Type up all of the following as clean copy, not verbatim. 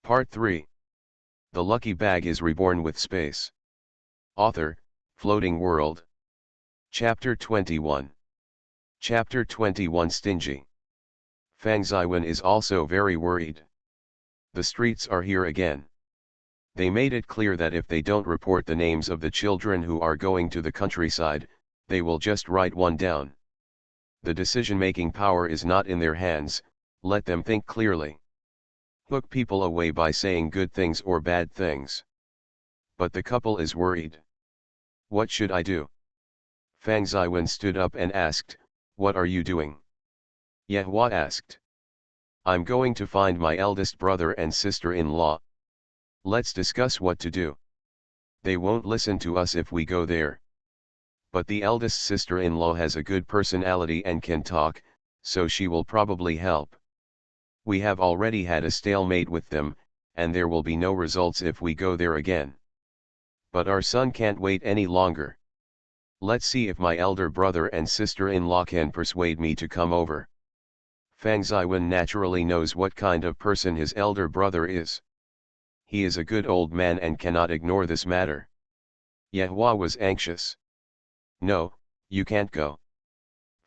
Part 3. The Lucky Bag is Reborn with Space. Author, Floating World. Chapter 21. Chapter 21 Stingy. Fang Ziwen is also very worried. The streets are here again. They made it clear that if they don't report the names of the children who are going to the countryside, they will just write one down. The decision-making power is not in their hands, let them think clearly. Hook people away by saying good things or bad things. But the couple is worried. What should I do? Fang Ziwen stood up and asked, "What are you doing?" Yehua asked. "I'm going to find my eldest brother and sister-in-law. Let's discuss what to do. They won't listen to us if we go there. But the eldest sister-in-law has a good personality and can talk, so she will probably help. We have already had a stalemate with them, and there will be no results if we go there again. But our son can't wait any longer. Let's see if my elder brother and sister-in-law can persuade me to come over." Fang Ziwen naturally knows what kind of person his elder brother is. He is a good old man and cannot ignore this matter. Yehua was anxious. "No, you can't go."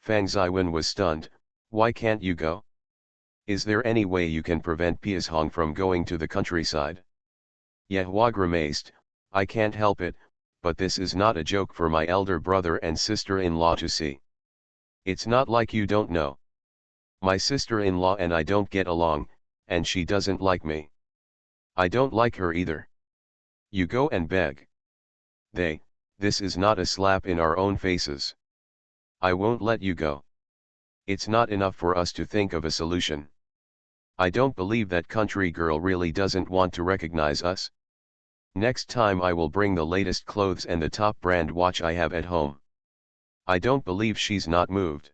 Fang Ziwen was stunned. "Why can't you go? Is there any way you can prevent Piashong from going to the countryside?" Yehua grimaced, "I can't help it, but this is not a joke for my elder brother and sister-in-law to see. It's not like you don't know. My sister-in-law and I don't get along, and she doesn't like me. I don't like her either. You go and beg. This is not a slap in our own faces. I won't let you go. It's not enough for us to think of a solution. I don't believe that country girl really doesn't want to recognize us. Next time I will bring the latest clothes and the top brand watch I have at home. I don't believe she's not moved."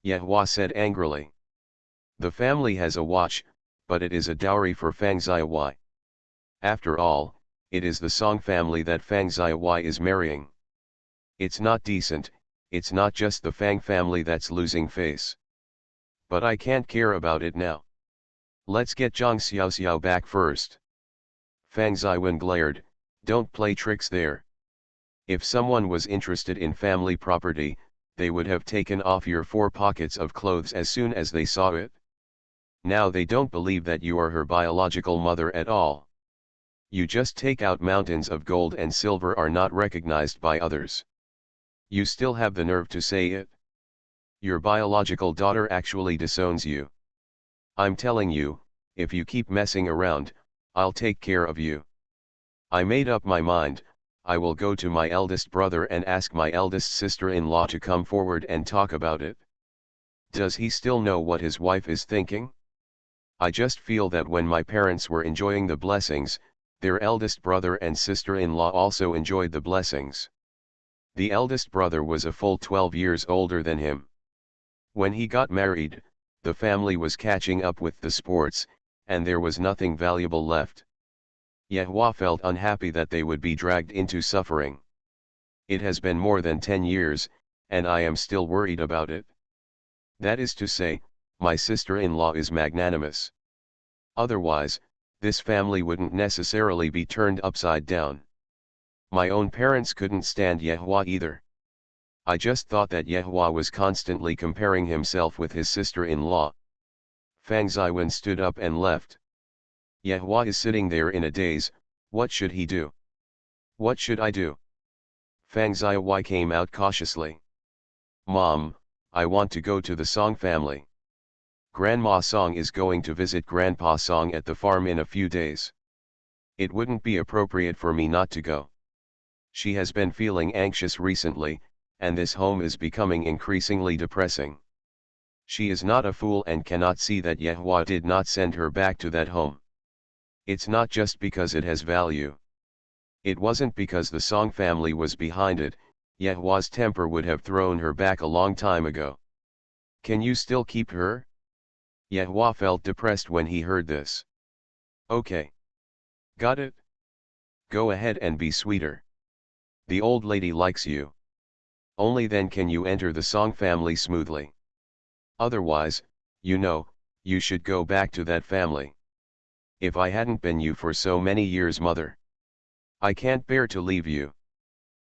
Yehua said angrily. "The family has a watch, but it is a dowry for Fang Ziwen. After all, it is the Song family that Fang Ziwen is marrying. It's not decent, it's not just the Fang family that's losing face. But I can't care about it now. Let's get Zhang Xiaoxiao back first." Fang Ziwen glared, "Don't play tricks there. If someone was interested in family property, they would have taken off your 4 pockets of clothes as soon as they saw it. Now they don't believe that you are her biological mother at all. You just take out mountains of gold and silver are not recognized by others. You still have the nerve to say it? Your biological daughter actually disowns you. I'm telling you, if you keep messing around, I'll take care of you. I made up my mind, I will go to my eldest brother and ask my eldest sister-in-law to come forward and talk about it. Does he still know what his wife is thinking? I just feel that when my parents were enjoying the blessings, their eldest brother and sister-in-law also enjoyed the blessings. The eldest brother was a full 12 years older than him. When he got married, the family was catching up with the sports, and there was nothing valuable left. Yehua felt unhappy that they would be dragged into suffering. It has been more than 10 years, and I am still worried about it. That is to say, my sister-in-law is magnanimous. Otherwise, this family wouldn't necessarily be turned upside down. My own parents couldn't stand Yehua either. I just thought that Yehua was constantly comparing himself with his sister-in-law." Fang Ziwen stood up and left. Yehua is sitting there in a daze. What should he do? "What should I do?" Fang Ziwen came out cautiously. "Mom, I want to go to the Song family. Grandma Song is going to visit Grandpa Song at the farm in a few days. It wouldn't be appropriate for me not to go. She has been feeling anxious recently, and this home is becoming increasingly depressing. She is not a fool and cannot see that Yehua did not send her back to that home. It's not just because it has value. It wasn't because the Song family was behind it. Yehua's temper would have thrown her back a long time ago. Can you still keep her?" Yehua felt depressed when he heard this. "Okay. Got it? Go ahead and be sweeter. The old lady likes you. Only then can you enter the Song family smoothly. Otherwise, you should go back to that family. If I hadn't been you for so many years, mother. I can't bear to leave you.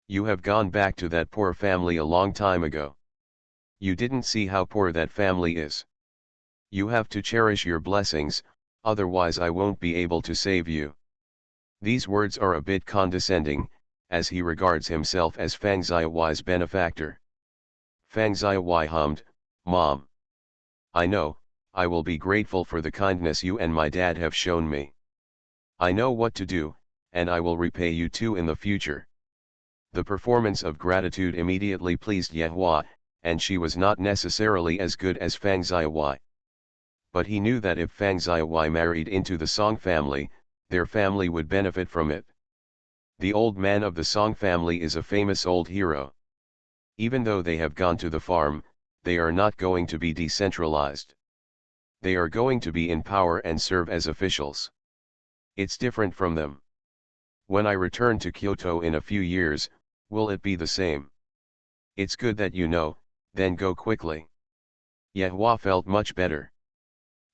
You have gone back to that poor family a long time ago. You didn't see how poor that family is. You have to cherish your blessings, otherwise I won't be able to save you. These words are a bit condescending, as he regards himself as Fang Xiaohuai's benefactor. Fang Xiaohuai hummed, "Mom. I know, I will be grateful for the kindness you and my dad have shown me. I know what to do, and I will repay you too in the future." The performance of gratitude immediately pleased Yehua, and she was not necessarily as good as Fang Xiaohuai. But he knew that if Fang Xiaohuai married into the Song family, their family would benefit from it. The old man of the Song family is a famous old hero. Even though they have gone to the farm, they are not going to be decentralized. They are going to be in power and serve as officials. It's different from them. When I return to Kyoto in a few years, will it be the same? It's good that you know, then go quickly. Yehua felt much better.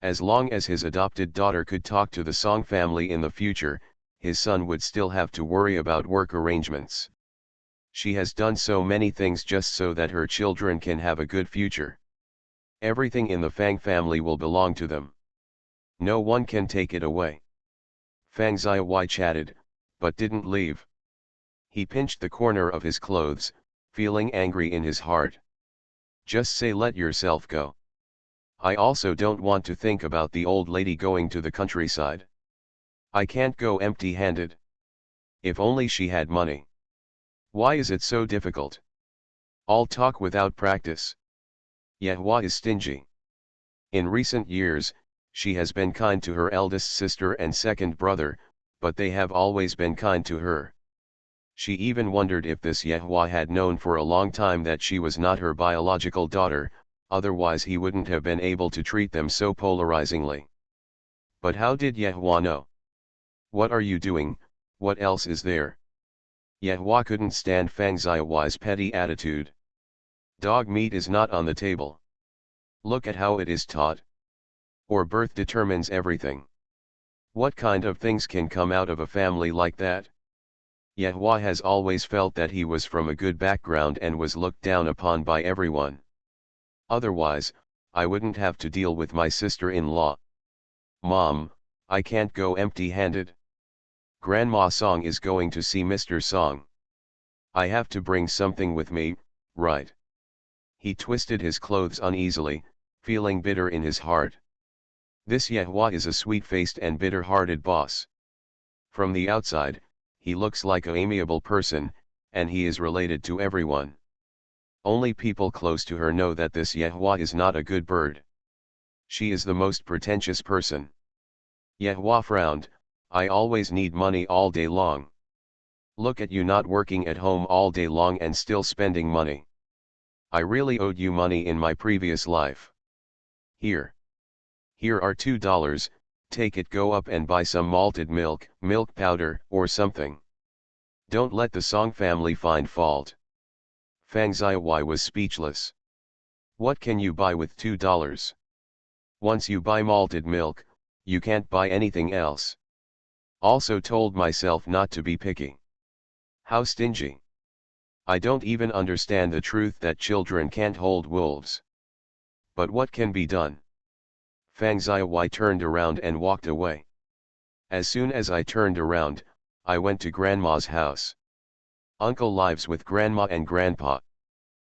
As long as his adopted daughter could talk to the Song family in the future, his son would still have to worry about work arrangements. She has done so many things just so that her children can have a good future. Everything in the Fang family will belong to them. No one can take it away. Fang Xiaohuai chatted, but didn't leave. He pinched the corner of his clothes, feeling angry in his heart. Just say let yourself go. I also don't want to think about the old lady going to the countryside. I can't go empty-handed. If only she had money. Why is it so difficult? All talk without practice. Yehua is stingy. In recent years, she has been kind to her eldest sister and second brother, but they have always been kind to her. She even wondered if this Yehua had known for a long time that she was not her biological daughter, otherwise he wouldn't have been able to treat them so polarizingly. But how did Yehua know? What are you doing, what else is there? Yehua couldn't stand Fang Xiaohuai's petty attitude. Dog meat is not on the table. Look at how it is taught. Or birth determines everything. What kind of things can come out of a family like that? Yehua has always felt that he was from a good background and was looked down upon by everyone. Otherwise, I wouldn't have to deal with my sister-in-law. Mom, I can't go empty-handed. Grandma Song is going to see Mr. Song. I have to bring something with me, right? He twisted his clothes uneasily, feeling bitter in his heart. This Yehua is a sweet-faced and bitter-hearted boss. From the outside, he looks like an amiable person, and he is related to everyone. Only people close to her know that this Yehua is not a good bird. She is the most pretentious person. Yehua frowned, I always need money all day long. Look at you not working at home all day long and still spending money. I really owed you money in my previous life. Here. Here are $2, take it, go up and buy some malted milk, milk powder, or something. Don't let the Song family find fault. Fang Xiaohuai was speechless. What can you buy with $2? Once you buy malted milk, you can't buy anything else. Also told myself not to be picky. How stingy. I don't even understand the truth that children can't hold wolves. But what can be done? Fang Xiaohuai turned around and walked away. As soon as I turned around, I went to Grandma's house. Uncle lives with Grandma and Grandpa.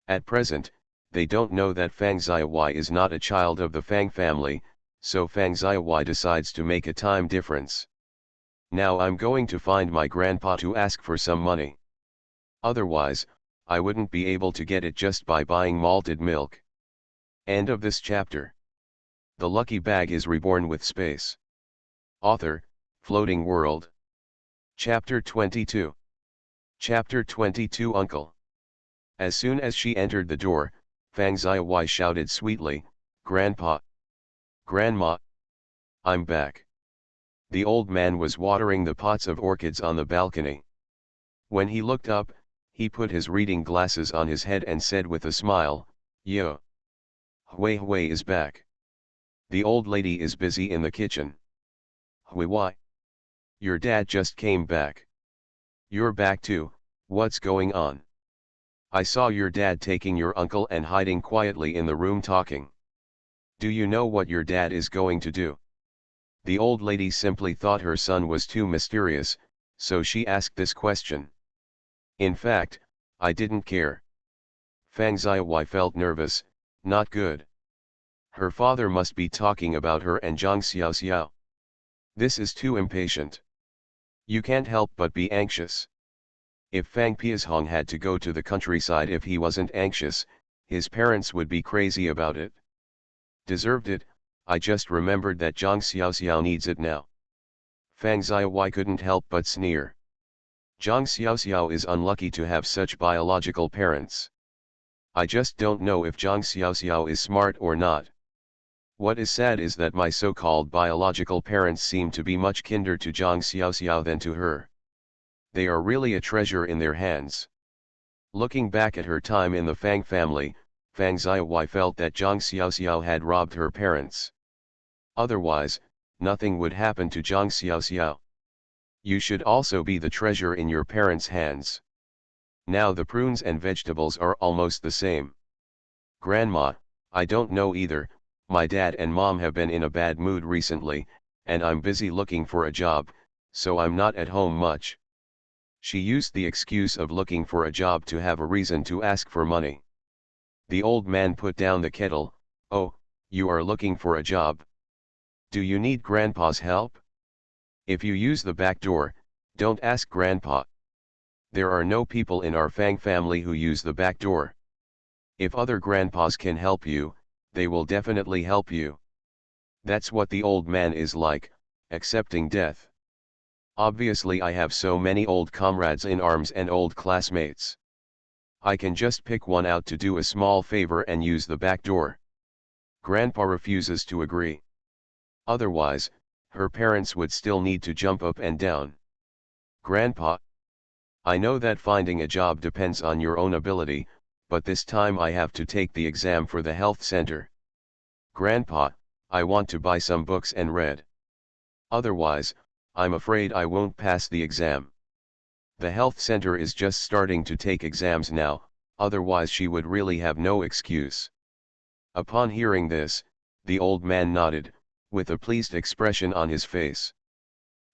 At present, they don't know that Fang Xiaohuai is not a child of the Fang family, so Fang Xiaohuai decides to make a time difference. Now I'm going to find my grandpa to ask for some money. Otherwise, I wouldn't be able to get it just by buying malted milk. End of this chapter. The lucky bag is reborn with space. Author, Floating World. Chapter 22. Chapter 22 Uncle. As soon as she entered the door, Fang Xiaohuai shouted sweetly, Grandpa. Grandma. I'm back. The old man was watering the pots of orchids on the balcony. When he looked up, he put his reading glasses on his head and said with a smile, Yo. Hui Hui is back. The old lady is busy in the kitchen. Why? Your dad just came back. You're back too, what's going on? I saw your dad taking your uncle and hiding quietly in the room talking. Do you know what your dad is going to do? The old lady simply thought her son was too mysterious, so she asked this question. In fact, I didn't care. Fang Xiaowai felt nervous, not good. Her father must be talking about her and Zhang Xiaoxiao. This is too impatient. You can't help but be anxious. If Fang Piashong had to go to the countryside if he wasn't anxious, his parents would be crazy about it. Deserved it, I just remembered that Zhang Xiaoxiao needs it now. Fang Xiaowai couldn't help but sneer. Zhang Xiaoxiao is unlucky to have such biological parents. I just don't know if Zhang Xiaoxiao is smart or not. What is sad is that my so-called biological parents seem to be much kinder to Zhang Xiaoxiao than to her. They are really a treasure in their hands. Looking back at her time in the Fang family, Fang Xiaowai felt that Zhang Xiaoxiao had robbed her parents. Otherwise, nothing would happen to Zhang Xiaoxiao. You should also be the treasure in your parents' hands. Now the prunes and vegetables are almost the same. Grandma, I don't know either, my dad and mom have been in a bad mood recently, and I'm busy looking for a job, so I'm not at home much. She used the excuse of looking for a job to have a reason to ask for money. The old man put down the kettle. Oh, you are looking for a job. Do you need Grandpa's help? If you use the back door, don't ask Grandpa. There are no people in our Fang family who use the back door. If other grandpas can help you, they will definitely help you. That's what the old man is like, accepting death. Obviously I have so many old comrades in arms and old classmates. I can just pick one out to do a small favor and use the back door. Grandpa refuses to agree. Otherwise, her parents would still need to jump up and down. Grandpa, I know that finding a job depends on your own ability, but this time I have to take the exam for the health center. Grandpa, I want to buy some books and read. Otherwise, I'm afraid I won't pass the exam. The health center is just starting to take exams now, otherwise she would really have no excuse. Upon hearing this, the old man nodded, with a pleased expression on his face.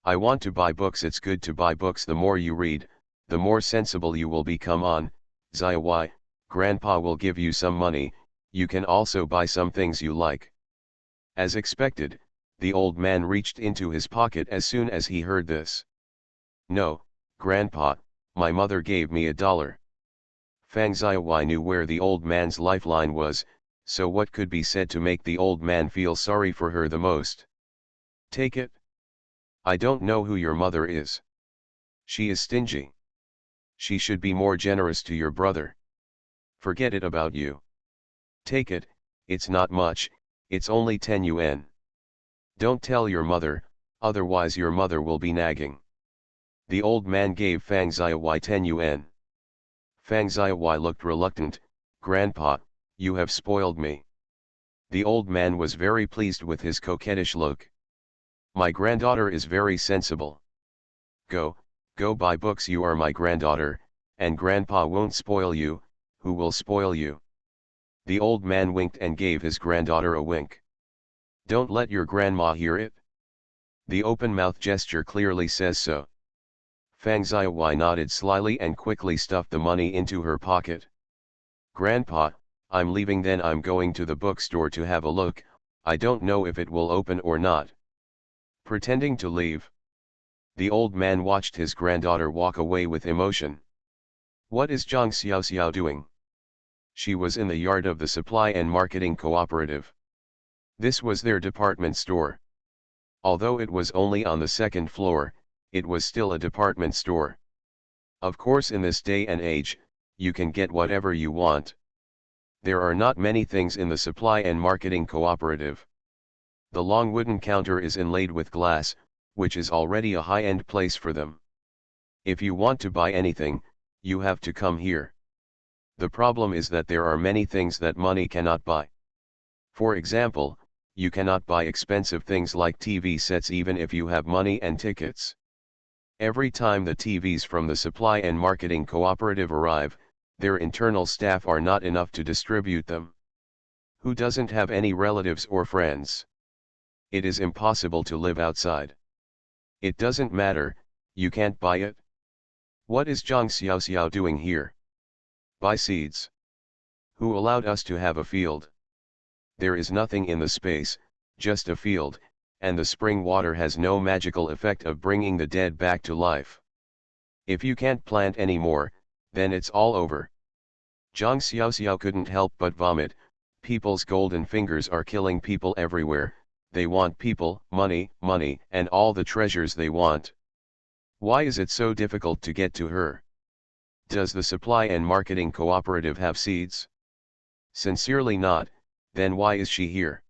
I want to buy books. It's good to buy books. The more you read, the more sensible you will become. On Xiaowai, Grandpa will give you some money, you can also buy some things you like. As expected, the old man reached into his pocket as soon as he heard this. No, Grandpa, my mother gave me $1. Fang Xiaowai knew where the old man's lifeline was, so what could be said to make the old man feel sorry for her the most? Take it. I don't know who your mother is. She is stingy. She should be more generous to your brother. Forget it about you. Take it, it's not much, it's only 10 yuan. Don't tell your mother, otherwise your mother will be nagging. The old man gave Fang Xiaowai 10 yuan. Fang Xiaowai looked reluctant. Grandpa, you have spoiled me. The old man was very pleased with his coquettish look. My granddaughter is very sensible. Go buy books. You are my granddaughter, and Grandpa won't spoil you. Who will spoil you? The old man winked and gave his granddaughter a wink. Don't let your grandma hear it. The open mouth gesture clearly says so. Fang Xiaowai nodded slyly and quickly stuffed the money into her pocket. Grandpa, I'm leaving. Then I'm going to the bookstore to have a look. I don't know if it will open or not. Pretending to leave, the old man watched his granddaughter walk away with emotion. What is Zhang Xiaoxiao doing? She was in the yard of the Supply and Marketing Cooperative. This was their department store. Although it was only on the second floor, it was still a department store. Of course, in this day and age, you can get whatever you want. There are not many things in the Supply and Marketing Cooperative. The long wooden counter is inlaid with glass, which is already a high-end place for them. If you want to buy anything, you have to come here. The problem is that there are many things that money cannot buy. For example, you cannot buy expensive things like TV sets even if you have money and tickets. Every time the TVs from the supply and marketing cooperative arrive, their internal staff are not enough to distribute them. Who doesn't have any relatives or friends? It is impossible to live outside. It doesn't matter, you can't buy it. What is Zhang Xiaoxiao doing here? Buy seeds. Who allowed us to have a field? There is nothing in the space, just a field, and the spring water has no magical effect of bringing the dead back to life. If you can't plant anymore, then it's all over. Zhang Xiaoxiao couldn't help but vomit. People's golden fingers are killing people everywhere. They want people, money, and all the treasures they want. Why is it so difficult to get to her? Does the supply and marketing cooperative have seeds? Sincerely not, then why is she here?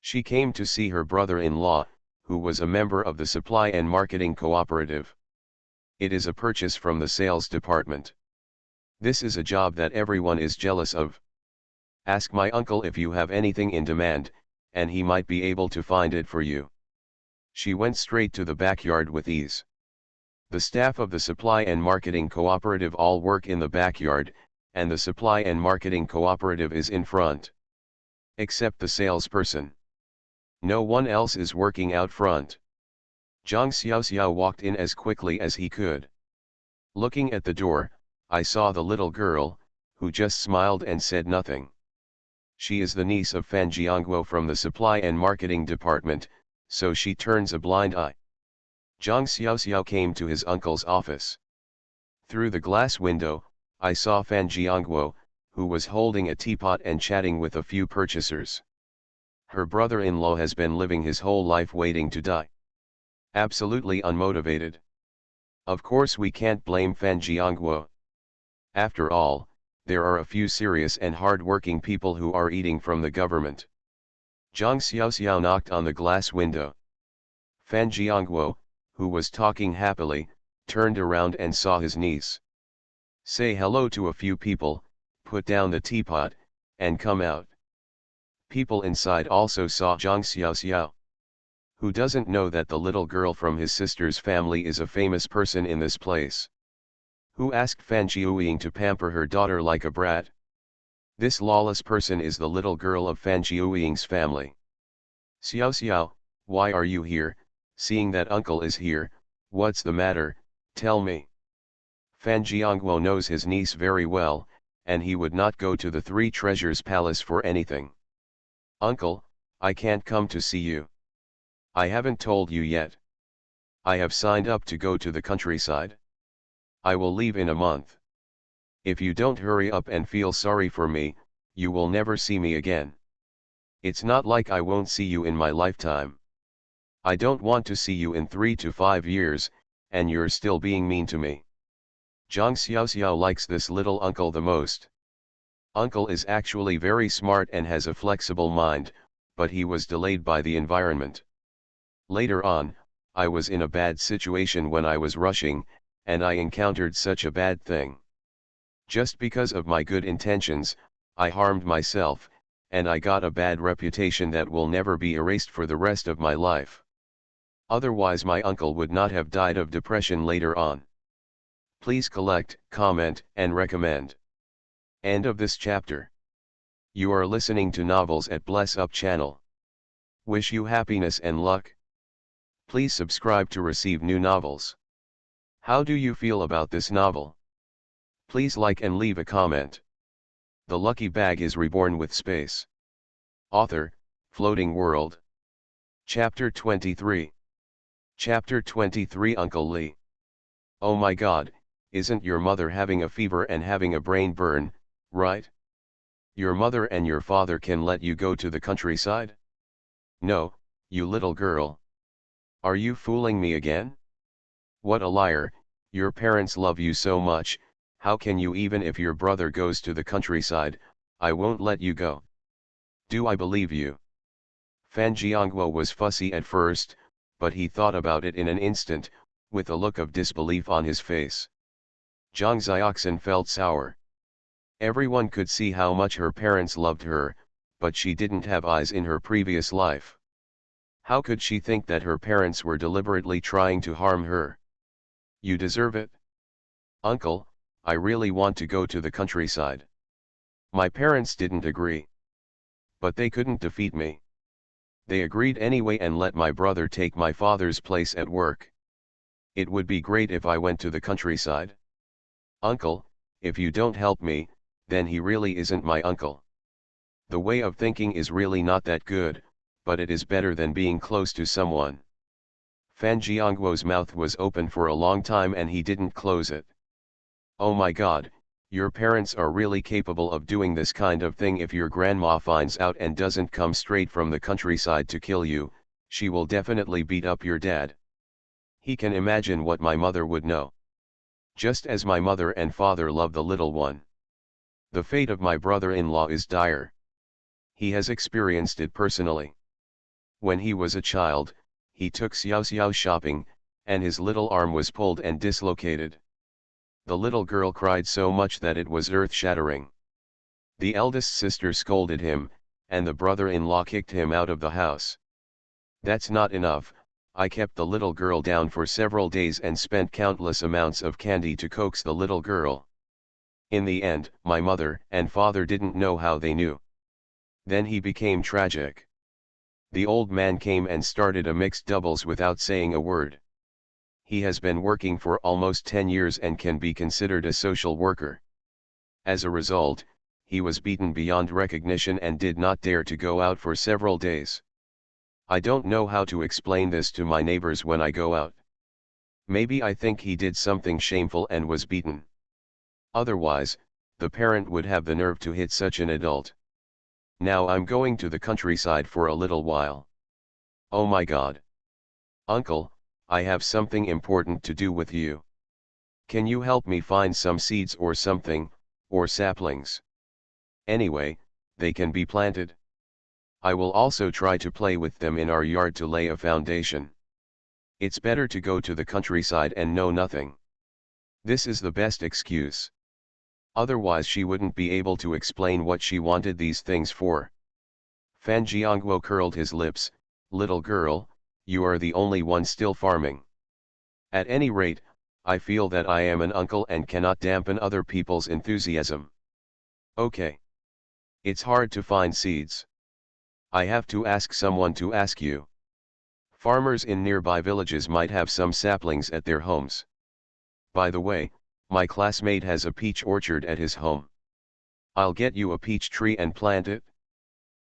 She came to see her brother-in-law, who was a member of the supply and marketing cooperative. It is a purchase from the sales department. This is a job that everyone is jealous of. Ask my uncle if you have anything in demand, and he might be able to find it for you. She went straight to the backyard with ease. The staff of the supply and marketing cooperative all work in the backyard, and the supply and marketing cooperative is in front. Except the salesperson. No one else is working out front. Zhang Xiaoxiao walked in as quickly as he could. Looking at the door, I saw the little girl, who just smiled and said nothing. She is the niece of Fan Jiangguo from the supply and marketing department, so she turns a blind eye. Zhang Xiaoxiao came to his uncle's office. Through the glass window, I saw Fan Jiangguo, who was holding a teapot and chatting with a few purchasers. Her brother-in-law has been living his whole life waiting to die. Absolutely unmotivated. Of course we can't blame Fan Jiangguo. After all, there are a few serious and hard-working people who are eating from the government. Zhang Xiaoxiao knocked on the glass window. Fan Jiangguo, who was talking happily, turned around and saw his niece. Say hello to a few people, put down the teapot, and come out. People inside also saw Zhang Xiaoxiao. Who doesn't know that the little girl from his sister's family is a famous person in this place? Who asked Fan Jiuying to pamper her daughter like a brat? This lawless person is the little girl of Fan Jiuying's family. Xiaoxiao, why are you here? Seeing that uncle is here, what's the matter, tell me. Fan Jiangguo knows his niece very well, and he would not go to the Three Treasures Palace for anything. Uncle, I can't come to see you. I haven't told you yet. I have signed up to go to the countryside. I will leave in a month. If you don't hurry up and feel sorry for me, you will never see me again. It's not like I won't see you in my lifetime. I don't want to see you in 3 to 5 years, and you're still being mean to me. Zhang Xiaoxiao likes this little uncle the most. Uncle is actually very smart and has a flexible mind, but he was delayed by the environment. Later on, I was in a bad situation when I was rushing, and I encountered such a bad thing. Just because of my good intentions, I harmed myself, and I got a bad reputation that will never be erased for the rest of my life. Otherwise my uncle would not have died of depression later on. Please collect, comment, and recommend. End of this chapter. You are listening to Novels at Bless Up channel. Wish you happiness and luck. Please subscribe to receive new novels. How do you feel about this novel? Please like and leave a comment. The Lucky Bag is reborn with space. Author, Floating World. Chapter 23. Chapter 23 Uncle Lee. Oh my God, isn't your mother having a fever and having a brain burn, right? Your mother and your father can let you go to the countryside? No, you little girl. Are you fooling me again? What a liar, your parents love you so much, how can you? Even if your brother goes to the countryside, I won't let you go. Do I believe you? Fan Jiangguo was fussy at first, but he thought about it in an instant, with a look of disbelief on his face. Zhang Xiaoxian felt sour. Everyone could see how much her parents loved her, but she didn't have eyes in her previous life. How could she think that her parents were deliberately trying to harm her? You deserve it. Uncle, I really want to go to the countryside. My parents didn't agree. But they couldn't defeat me. They agreed anyway and let my brother take my father's place at work. It would be great if I went to the countryside. Uncle, if you don't help me, then he really isn't my uncle. The way of thinking is really not that good, but it is better than being close to someone. Fan Jiangguo's mouth was open for a long time and he didn't close it. Oh my God, your parents are really capable of doing this kind of thing. If your grandma finds out and doesn't come straight from the countryside to kill you, she will definitely beat up your dad. He can imagine what my mother would know. Just as my mother and father love the little one. The fate of my brother-in-law is dire. He has experienced it personally. When he was a child, he took Xiao Xiao shopping, and his little arm was pulled and dislocated. The little girl cried so much that it was earth-shattering. The eldest sister scolded him, and the brother-in-law kicked him out of the house. That's not enough, I kept the little girl down for several days and spent countless amounts of candy to coax the little girl. In the end, my mother and father didn't know how they knew. Then he became tragic. The old man came and started a mixed doubles without saying a word. He has been working for almost 10 years and can be considered a social worker. As a result, he was beaten beyond recognition and did not dare to go out for several days. I don't know how to explain this to my neighbors when I go out. Maybe I think he did something shameful and was beaten. Otherwise, the parent would have the nerve to hit such an adult. Now I'm going to the countryside for a little while. Oh my God. Uncle, I have something important to do with you. Can you help me find some seeds or something, or saplings? Anyway, they can be planted. I will also try to play with them in our yard to lay a foundation. It's better to go to the countryside and know nothing. This is the best excuse. Otherwise she wouldn't be able to explain what she wanted these things for. Fan Jiangguo curled his lips. Little girl, you are the only one still farming. At any rate, I feel that I am an uncle and cannot dampen other people's enthusiasm. Okay. It's hard to find seeds. I have to ask someone to ask you. Farmers in nearby villages might have some saplings at their homes. By the way, my classmate has a peach orchard at his home. I'll get you a peach tree and plant it.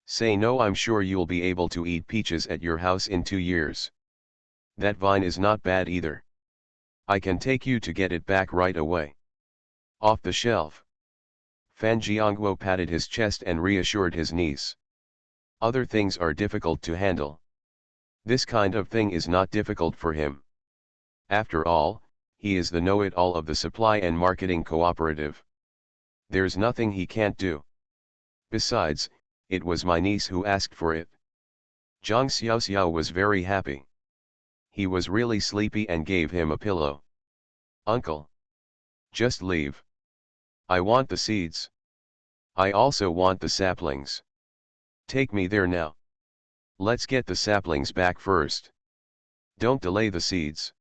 Say no, I'm sure you'll be able to eat peaches at your house in 2 years. That vine is not bad either. I can take you to get it back right away. Off the shelf. Fan Jiangguo patted his chest and reassured his niece. Other things are difficult to handle. This kind of thing is not difficult for him. After all, he is the know-it-all of the supply and marketing cooperative. There's nothing he can't do. Besides, it was my niece who asked for it. Zhang Xiaoxiao was very happy. He was really sleepy and gave him a pillow. Uncle. Just leave. I want the seeds. I also want the saplings. Take me there now. Let's get the saplings back first. Don't delay the seeds.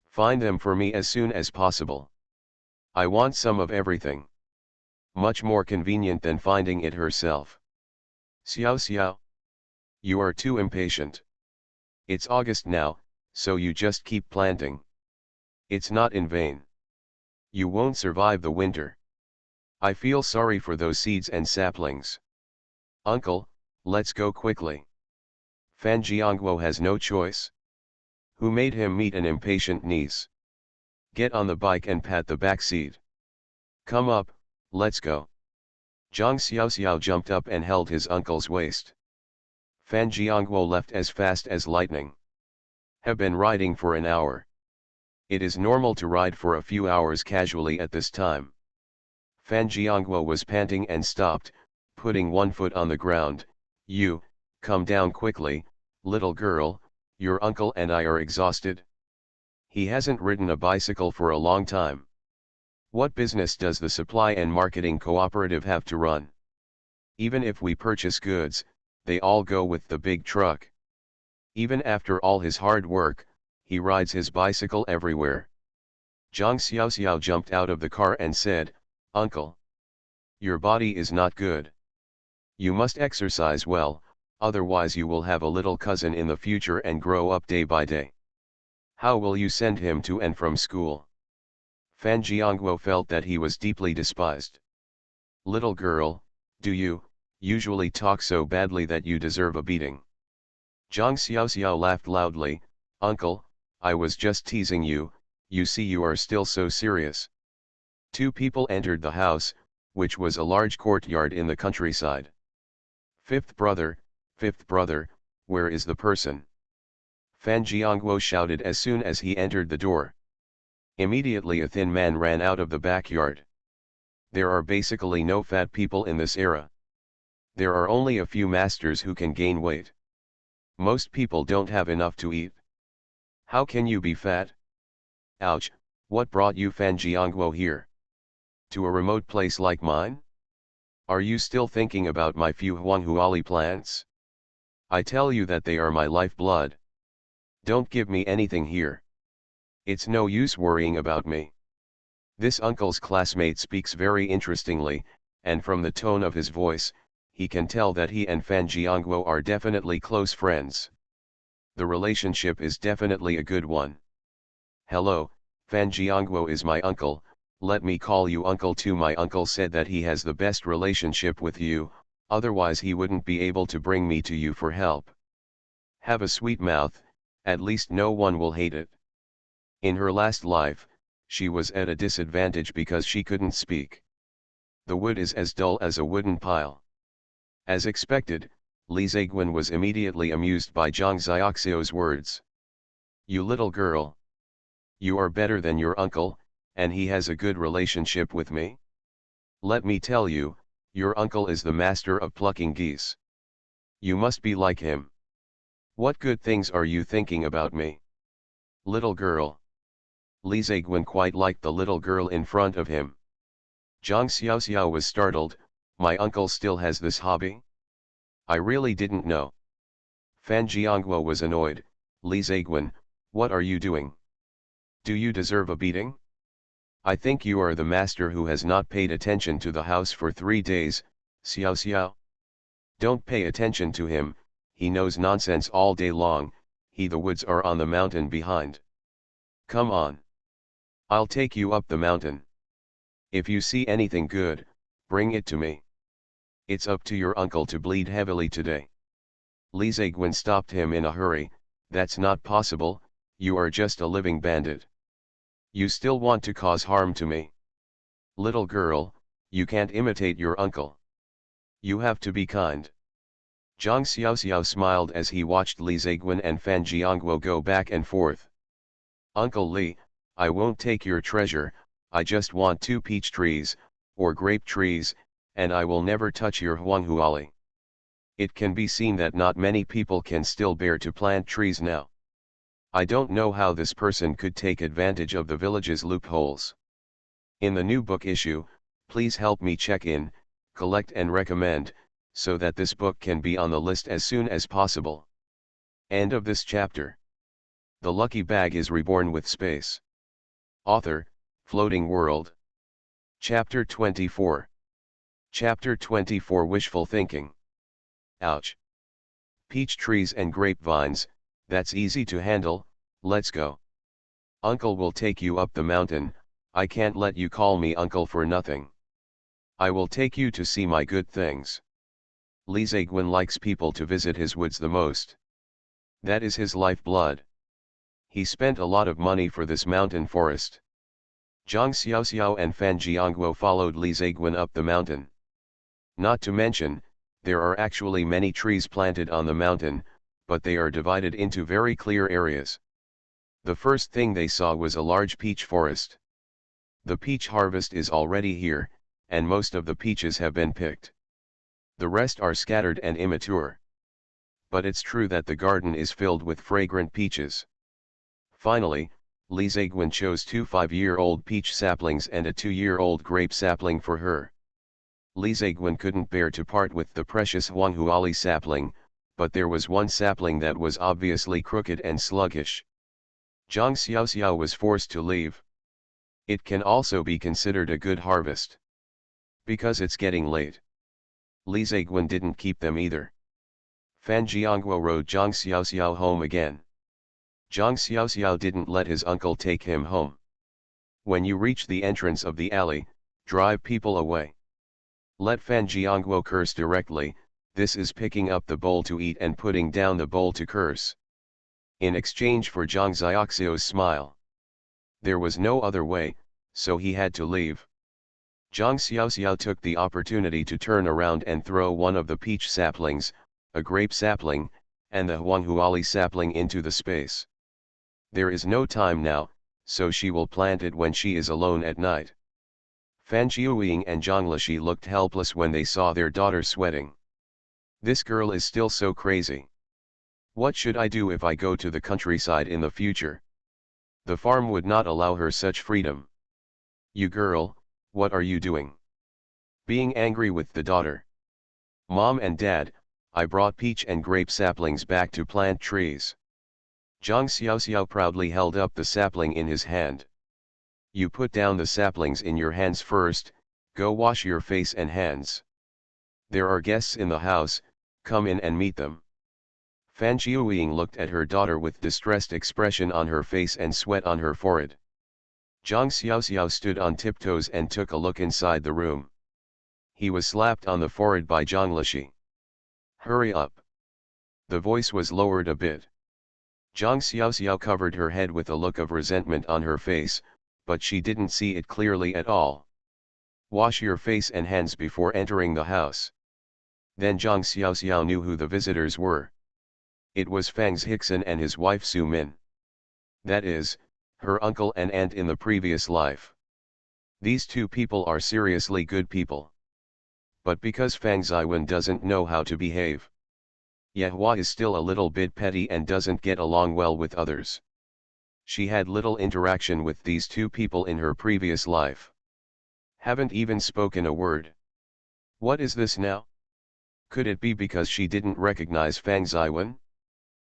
Find them for me as soon as possible. I want some of everything. Much more convenient than finding it herself. Xiao Xiao. You are too impatient. It's August now, so you just keep planting. It's not in vain. You won't survive the winter. I feel sorry for those seeds and saplings. Uncle, let's go quickly. Fan Jiangguo has no choice. Who made him meet an impatient niece? Get on the bike and pat the back seat. Come up, let's go. Zhang Xiaoxiao jumped up and held his uncle's waist. Fan Jiangguo left as fast as lightning. Have been riding for an hour. It is normal to ride for a few hours casually at this time. Fan Jiangguo was panting and stopped, putting one foot on the ground. You, come down quickly, little girl, your uncle and I are exhausted. He hasn't ridden a bicycle for a long time. What business does the supply and marketing cooperative have to run? Even if we purchase goods, they all go with the big truck. Even after all his hard work, he rides his bicycle everywhere. Zhang Xiaoxiao jumped out of the car and said, "Uncle, your body is not good. You must exercise well, otherwise you will have a little cousin in the future and grow up day by day. How will you send him to and from school?" Fan Jiangguo felt that he was deeply despised. "Little girl, do you usually talk so badly that you deserve a beating?" Zhang Xiaoxiao laughed loudly. "Uncle, I was just teasing you, you see you are still so serious." Two people entered the house, which was a large courtyard in the countryside. Fifth brother, where is the person?" Fan Jiangguo shouted as soon as he entered the door. Immediately a thin man ran out of the backyard. There are basically no fat people in this era. There are only a few masters who can gain weight. Most people don't have enough to eat. How can you be fat? Ouch, what brought you Fan Jiangguo here? To a remote place like mine? Are you still thinking about my few Huanghuali plants? I tell you that they are my lifeblood. Don't give me anything here. It's no use worrying about me. This uncle's classmate speaks very interestingly, and from the tone of his voice, he can tell that he and Fan Jiangguo are definitely close friends. The relationship is definitely a good one. "Hello, Fan Jiangguo is my uncle, let me call you uncle too." My uncle said that he has the best relationship with you, otherwise he wouldn't be able to bring me to you for help. Have a sweet mouth, at least no one will hate it. In her last life, she was at a disadvantage because she couldn't speak. The wood is as dull as a wooden pile. As expected, Li Ziguan was immediately amused by Zhang Xiaoxiao's words. "You little girl. You are better than your uncle, and he has a good relationship with me? Let me tell you, your uncle is the master of plucking geese. You must be like him. What good things are you thinking about me? Little girl." Li Ziguan quite liked the little girl in front of him. Zhang Xiaoxiao was startled. "My uncle still has this hobby? I really didn't know." Fan Jiangguo was annoyed. "Li Ziguan, what are you doing? Do you deserve a beating? I think you are the master who has not paid attention to the house for 3 days, Xiao Xiao. Don't pay attention to him, he knows nonsense all day long, the woods are on the mountain behind. Come on. I'll take you up the mountain. If you see anything good, bring it to me. It's up to your uncle to bleed heavily today." Li Ziguan stopped him in a hurry. "That's not possible, you are just a living bandit. You still want to cause harm to me. Little girl, you can't imitate your uncle. You have to be kind." Zhang Xiaoxiao smiled as he watched Li Ziguan and Fan Jiangguo go back and forth. "Uncle Li, I won't take your treasure, I just want 2 peach trees, or grape trees, and I will never touch your Huanghuali." It can be seen that not many people can still bear to plant trees now. I don't know how this person could take advantage of the village's loopholes. In the new book issue, please help me check in, collect and recommend, so that this book can be on the list as soon as possible. End of this chapter. The lucky bag is reborn with space. Author, Floating World. Chapter 24. Chapter 24 Wishful Thinking. Ouch. Peach trees and grapevines, that's easy to handle, let's go. Uncle will take you up the mountain, I can't let you call me uncle for nothing. I will take you to see my good things. Li Ziguan likes people to visit his woods the most. That is his lifeblood. He spent a lot of money for this mountain forest. Zhang Xiaoxiao and Fan Jiangguo followed Li Ziguan up the mountain. Not to mention, there are actually many trees planted on the mountain, but they are divided into very clear areas. The first thing they saw was a large peach forest. The peach harvest is already here, and most of the peaches have been picked. The rest are scattered and immature. But it's true that the garden is filled with fragrant peaches. Finally, Li Ziguan chose 2 5-year-old peach saplings and a 2-year-old grape sapling for her. Li Ziguan couldn't bear to part with the precious Huanghuali sapling, but there was one sapling that was obviously crooked and sluggish. Zhang Xiaoxiao was forced to leave. It can also be considered a good harvest. Because it's getting late. Li Ziguan didn't keep them either. Fan Jiangguo rode Zhang Xiaoxiao home again. Zhang Xiaoxiao didn't let his uncle take him home. When you reach the entrance of the alley, drive people away. Let Fan Jiangguo curse directly, this is picking up the bowl to eat and putting down the bowl to curse. In exchange for Zhang Xiaoxiao's smile. There was no other way, so he had to leave. Zhang Xiaoxiao took the opportunity to turn around and throw one of the peach saplings, a grape sapling, and the Huanghuali sapling into the space. There is no time now, so she will plant it when she is alone at night. Fan Jiuying and Zhang Lixi looked helpless when they saw their daughter sweating. This girl is still so crazy. What should I do if I go to the countryside in the future? The farm would not allow her such freedom. You girl, what are you doing? Being angry with the daughter. Mom and Dad, I brought peach and grape saplings back to plant trees. Zhang Xiaoxiao proudly held up the sapling in his hand. You put down the saplings in your hands first, go wash your face and hands. There are guests in the house, come in and meet them. Fan Jiuying looked at her daughter with distressed expression on her face and sweat on her forehead. Zhang Xiaoxiao stood on tiptoes and took a look inside the room. He was slapped on the forehead by Zhang Lixi. Hurry up. The voice was lowered a bit. Zhang Xiaoxiao covered her head with a look of resentment on her face, but she didn't see it clearly at all. Wash your face and hands before entering the house. Then Zhang Xiaoxiao knew who the visitors were. It was Fangs Hickson and his wife Su Min. That is, her uncle and aunt in the previous life. These two people are seriously good people. But because Fang Ziwen doesn't know how to behave. Yehua is still a little bit petty and doesn't get along well with others. She had little interaction with these two people in her previous life. Haven't even spoken a word. What is this now? Could it be because she didn't recognize Fang Ziwen?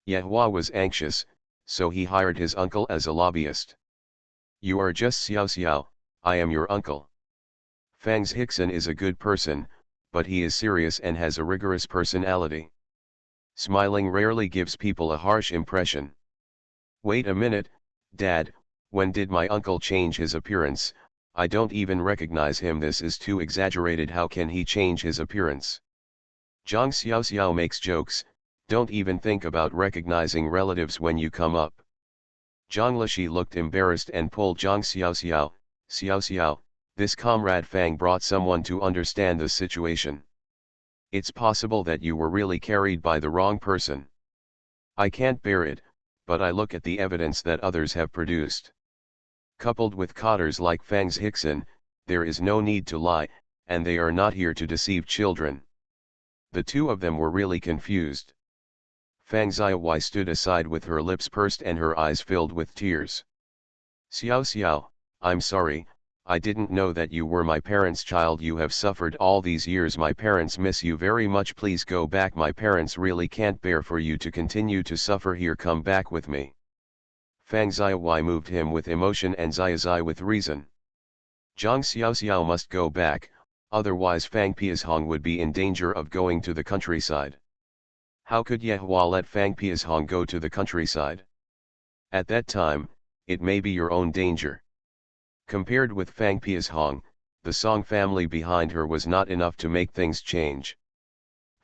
Yehua was anxious, so he hired his uncle as a lobbyist. You are just Xiao Xiao, I am your uncle. Fangs Hickson is a good person, but he is serious and has a rigorous personality. Smiling rarely gives people a harsh impression. Wait a minute, Dad, when did my uncle change his appearance? I don't even recognize him. This is too exaggerated. How can he change his appearance? Zhang Xiaoxiao makes jokes, don't even think about recognizing relatives when you come up. Zhang Lixi looked embarrassed and pulled Zhang Xiaoxiao, Xiaoxiao, this comrade Fang brought someone to understand the situation. It's possible that you were really carried by the wrong person. I can't bear it, but I look at the evidence that others have produced. Coupled with cotters like Fangs Hickson, there is no need to lie, and they are not here to deceive children. The two of them were really confused. Fang Ziyi stood aside with her lips pursed and her eyes filled with tears. Xiao Xiao, I'm sorry, I didn't know that you were my parents' child. You have suffered all these years. My parents miss you very much. Please go back. My parents really can't bear for you to continue to suffer here. Come back with me. Fang Ziyi moved him with emotion and Ziyi with reason. Zhang Xiaoxiao must go back, otherwise Fang Piashong would be in danger of going to the countryside. How could Yehua let Fang Piashong go to the countryside? At that time, it may be your own danger. Compared with Fang Piashong, the Song family behind her was not enough to make things change.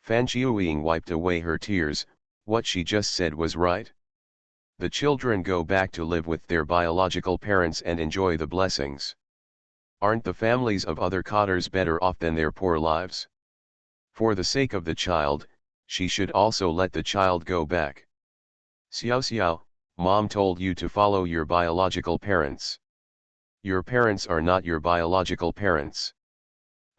Fan Jiuying wiped away her tears. What she just said was right. The children go back to live with their biological parents and enjoy the blessings. Aren't the families of other cotters better off than their poor lives? For the sake of the child, she should also let the child go back. Xiao Xiao, Mom told you to follow your biological parents. Your parents are not your biological parents.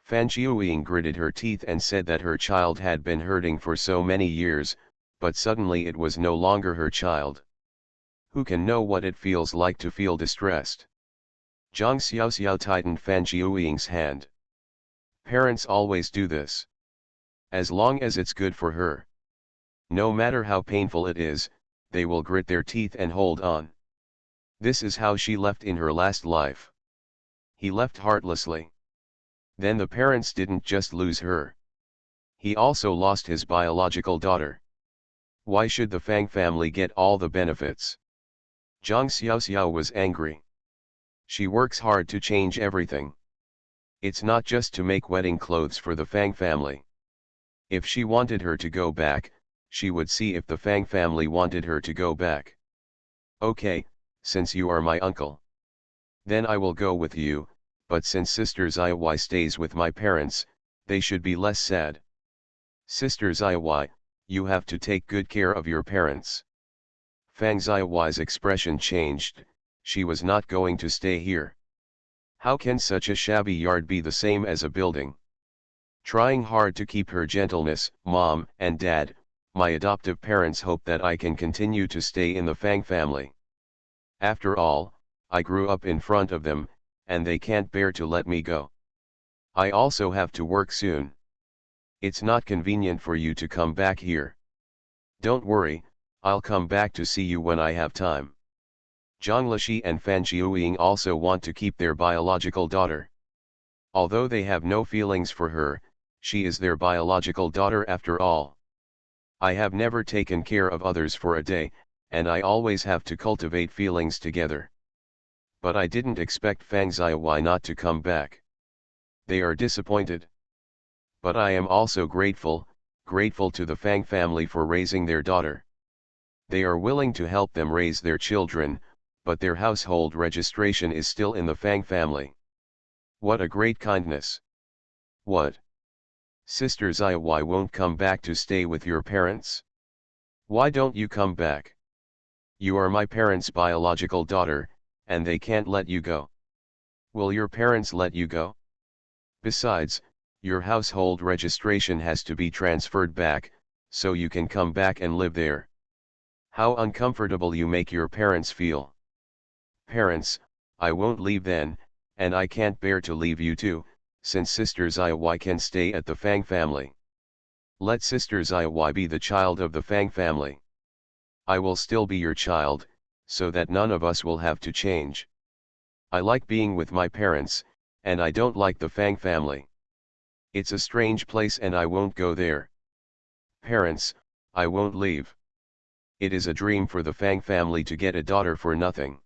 Fan Jiuying gritted her teeth and said that her child had been hurting for so many years, but suddenly it was no longer her child. Who can know what it feels like to feel distressed? Zhang Xiaoxiao tightened Fan Jiuying's hand. Parents always do this. As long as it's good for her. No matter how painful it is, they will grit their teeth and hold on. This is how she left in her last life. He left heartlessly. Then the parents didn't just lose her. He also lost his biological daughter. Why should the Fang family get all the benefits? Zhang Xiaoxiao was angry. She works hard to change everything. It's not just to make wedding clothes for the Fang family. If she wanted her to go back, she would see if the Fang family wanted her to go back. Okay, since you are my uncle. Then I will go with you, but since Sister Zaiwai stays with my parents, they should be less sad. Sister Zaiwai, you have to take good care of your parents. Fang Zaiwai's expression changed, she was not going to stay here. How can such a shabby yard be the same as a building? Trying hard to keep her gentleness, Mom and Dad, my adoptive parents hope that I can continue to stay in the Fang family. After all, I grew up in front of them, and they can't bear to let me go. I also have to work soon. It's not convenient for you to come back here. Don't worry, I'll come back to see you when I have time. Zhang Lishi and Fan Xiuying also want to keep their biological daughter. Although they have no feelings for her, she is their biological daughter after all. I have never taken care of others for a day, and I always have to cultivate feelings together. But I didn't expect Fang Zaiwai not to come back. They are disappointed. But I am also grateful to the Fang family for raising their daughter. They are willing to help them raise their children, but their household registration is still in the Fang family. What a great kindness. What? Sister Zaiwai won't come back to stay with your parents? Why don't you come back? You are my parents' biological daughter, and they can't let you go. Will your parents let you go? Besides, your household registration has to be transferred back, so you can come back and live there. How uncomfortable you make your parents feel. Parents, I won't leave then, and I can't bear to leave you too, since Sister Zaiwai can stay at the Fang family. Let Sister Zaiwai be the child of the Fang family. I will still be your child, so that none of us will have to change. I like being with my parents, and I don't like the Fang family. It's a strange place and I won't go there. Parents, I won't leave. It is a dream for the Fang family to get a daughter for nothing.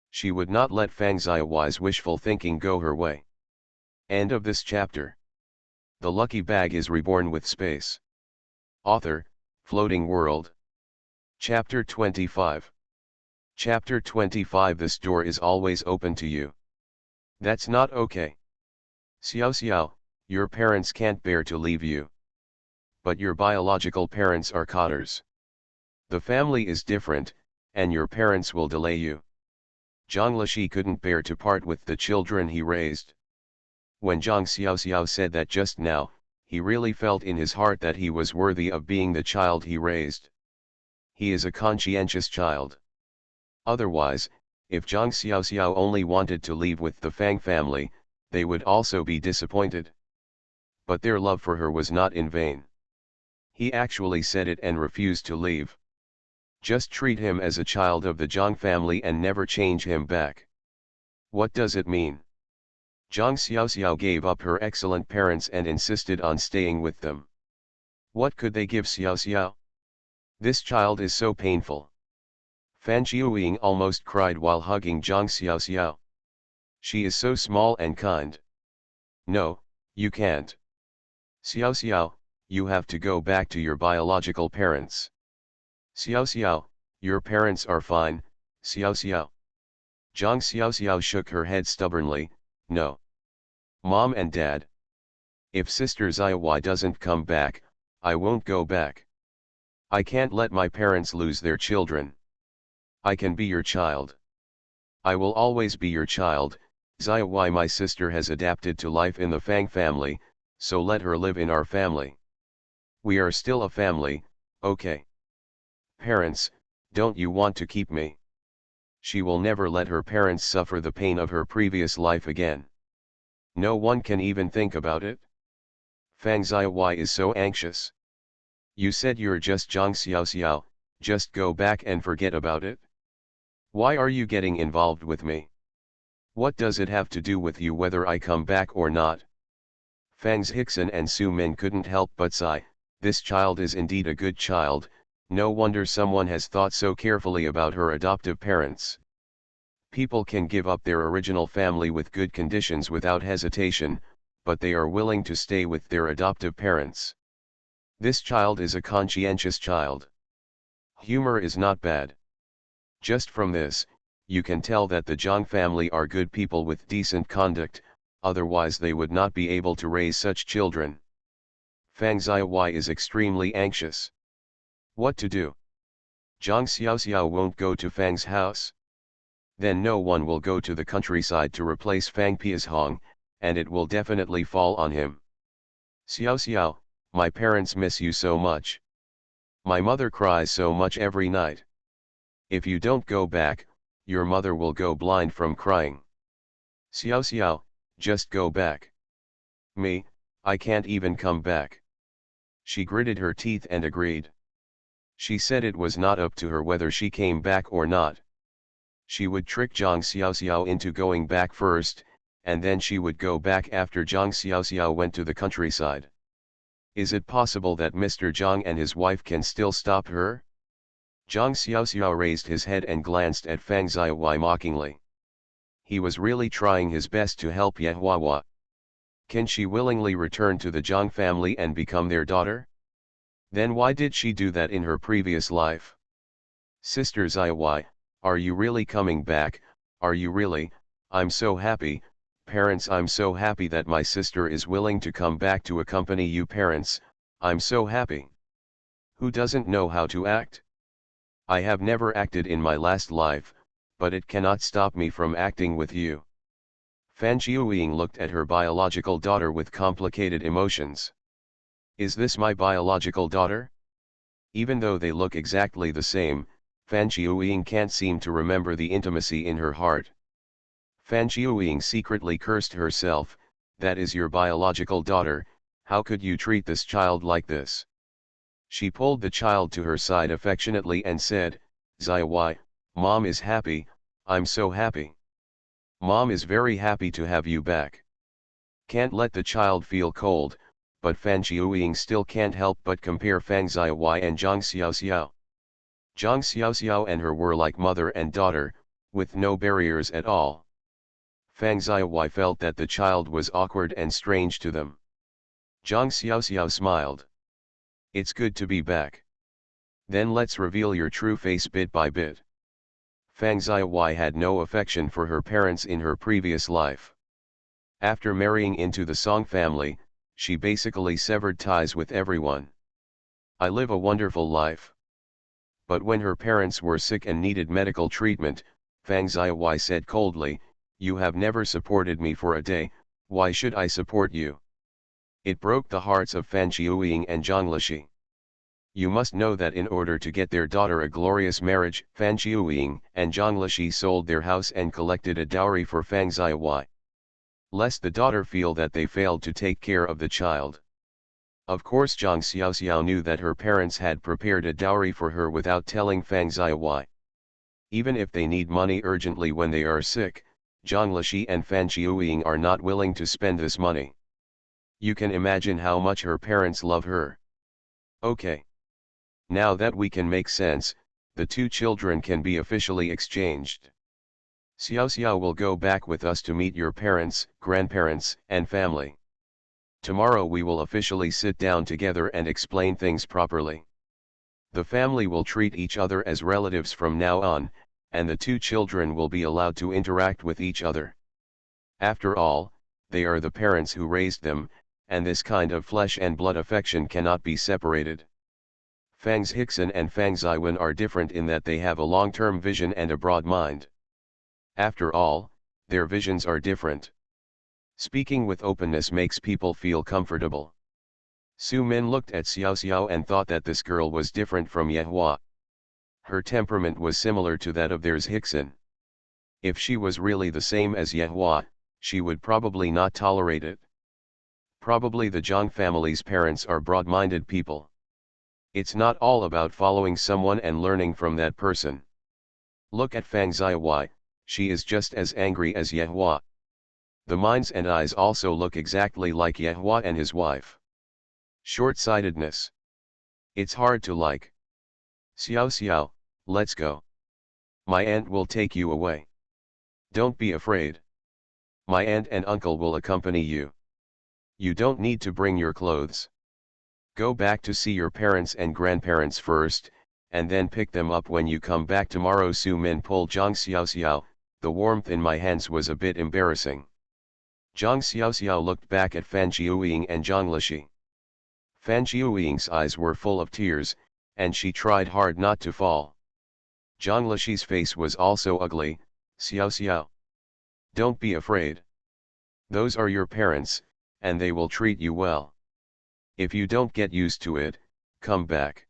She would not let Fang Zaiwai's wishful thinking go her way. End of this chapter. The lucky bag is reborn with space. Author, Floating World. Chapter 25. Chapter 25. This door is always open to you. That's not okay. Xiao Xiao, your parents can't bear to leave you. But your biological parents are cotters. The family is different, and your parents will delay you. Zhang Lishi couldn't bear to part with the children he raised. When Zhang Xiaoxiao said that just now, he really felt in his heart that he was worthy of being the child he raised. He is a conscientious child. Otherwise, if Zhang Xiaoxiao only wanted to leave with the Fang family, they would also be disappointed. But their love for her was not in vain. He actually said it and refused to leave. Just treat him as a child of the Zhang family and never change him back. What does it mean? Zhang Xiaoxiao gave up her excellent parents and insisted on staying with them. What could they give Xiaoxiao? This child is so painful. Fan Xiuying almost cried while hugging Zhang Xiaoxiao. She is so small and kind. No, you can't. Xiaoxiao, you have to go back to your biological parents. Xiaoxiao, your parents are fine, Xiaoxiao. Zhang Xiaoxiao shook her head stubbornly, no. Mom and Dad. If Sister Zaiwai doesn't come back, I won't go back. I can't let my parents lose their children. I can be your child. I will always be your child. Zaiwai, my sister, has adapted to life in the Fang family, so let her live in our family. We are still a family, okay? Parents, don't you want to keep me? She will never let her parents suffer the pain of her previous life again. No one can even think about it. Fang Ziyi is so anxious. You said you're just Zhang Xiao, just go back and forget about it. Why are you getting involved with me? What does it have to do with you whether I come back or not? Fangs Hickson and Su Min couldn't help but sigh. This child is indeed a good child, no wonder someone has thought so carefully about her adoptive parents. People can give up their original family with good conditions without hesitation, but they are willing to stay with their adoptive parents. This child is a conscientious child. Humor is not bad. Just from this, you can tell that the Zhang family are good people with decent conduct, otherwise they would not be able to raise such children. Fang Ziyi is extremely anxious. What to do? Zhang Xiao won't go to Fang's house. Then no one will go to the countryside to replace Fang Piashong, and it will definitely fall on him. Xiao, my parents miss you so much. My mother cries so much every night. If you don't go back, your mother will go blind from crying. Xiao, just go back. Me, I can't even come back. She gritted her teeth and agreed. She said it was not up to her whether she came back or not. She would trick Zhang Xiao into going back first, and then she would go back after Zhang Xiao went to the countryside. Is it possible that Mr. Zhang and his wife can still stop her? Zhang Xiao raised his head and glanced at Fang Ziyi mockingly. He was really trying his best to help Yehua. Can she willingly return to the Zhang family and become their daughter? Then why did she do that in her previous life? Sister Ziyi, are you really coming back? Are you really? I'm so happy, parents, I'm so happy that my sister is willing to come back to accompany you parents, I'm so happy. Who doesn't know how to act? I have never acted in my last life, but it cannot stop me from acting with you. Fan Qiuying looked at her biological daughter with complicated emotions. Is this my biological daughter? Even though they look exactly the same, Fan Qiuying can't seem to remember the intimacy in her heart. Fan Qiuying secretly cursed herself. That is your biological daughter, how could you treat this child like this? She pulled the child to her side affectionately and said, Ziyi, Mom is happy, I'm so happy. Mom is very happy to have you back. Can't let the child feel cold, but Fan Qiuying still can't help but compare Fang Ziyi and Zhang Xiao. Zhang Xiao and her were like mother and daughter, with no barriers at all. Fang Ziyi felt that the child was awkward and strange to them. Zhang Xiao smiled. It's good to be back. Then let's reveal your true face bit by bit. Fang Ziyi had no affection for her parents in her previous life. After marrying into the Song family, she basically severed ties with everyone. I live a wonderful life. But when her parents were sick and needed medical treatment, Fang Ziyi said coldly, you have never supported me for a day, why should I support you? It broke the hearts of Fan Qiuying and Zhang Lishi. You must know that in order to get their daughter a glorious marriage, Fan Qiuying and Zhang Lishi sold their house and collected a dowry for Fang Ziyi. Lest the daughter feel that they failed to take care of the child. Of course Zhang Xiao knew that her parents had prepared a dowry for her without telling Fang Ziyi. Even if they need money urgently when they are sick, Zhang Lishi and Fan Qiuying are not willing to spend this money. You can imagine how much her parents love her. Okay. Now that we can make sense, the two children can be officially exchanged. Xiao will go back with us to meet your parents, grandparents, and family. Tomorrow we will officially sit down together and explain things properly. The family will treat each other as relatives from now on, and the two children will be allowed to interact with each other. After all, they are the parents who raised them, and this kind of flesh and blood affection cannot be separated. Fangs Hickson and Fang Ziyi are different in that they have a long-term vision and a broad mind. After all, their visions are different. Speaking with openness makes people feel comfortable. Su Min looked at Xiao and thought that this girl was different from Yehua. Her temperament was similar to that of theirs Hickson. If she was really the same as Yehua, She would probably not tolerate it. Probably the Zhang family's parents are broad-minded people. It's not all about following someone and learning from that person. Look at Fang Ziyi, she is just as angry as Yehua. The minds and eyes also look exactly like Yehua and his wife. Short-sightedness. It's hard to like. Xiao Xiao, let's go. My aunt will take you away. Don't be afraid. My aunt and uncle will accompany you. You don't need to bring your clothes. Go back to see your parents and grandparents first, and then pick them up when you come back tomorrow. Su Min pulled Zhang Xiaoxiao. The warmth in my hands was a bit embarrassing. Zhang Xiaoxiao looked back at Fan Jiuying and Zhang Lishi. Fan Jiuying's eyes were full of tears, and she tried hard not to fall. Zhang Lishi's face was also ugly. Xiao Xiao. Don't be afraid. Those are your parents, and they will treat you well. If you don't get used to it, come back.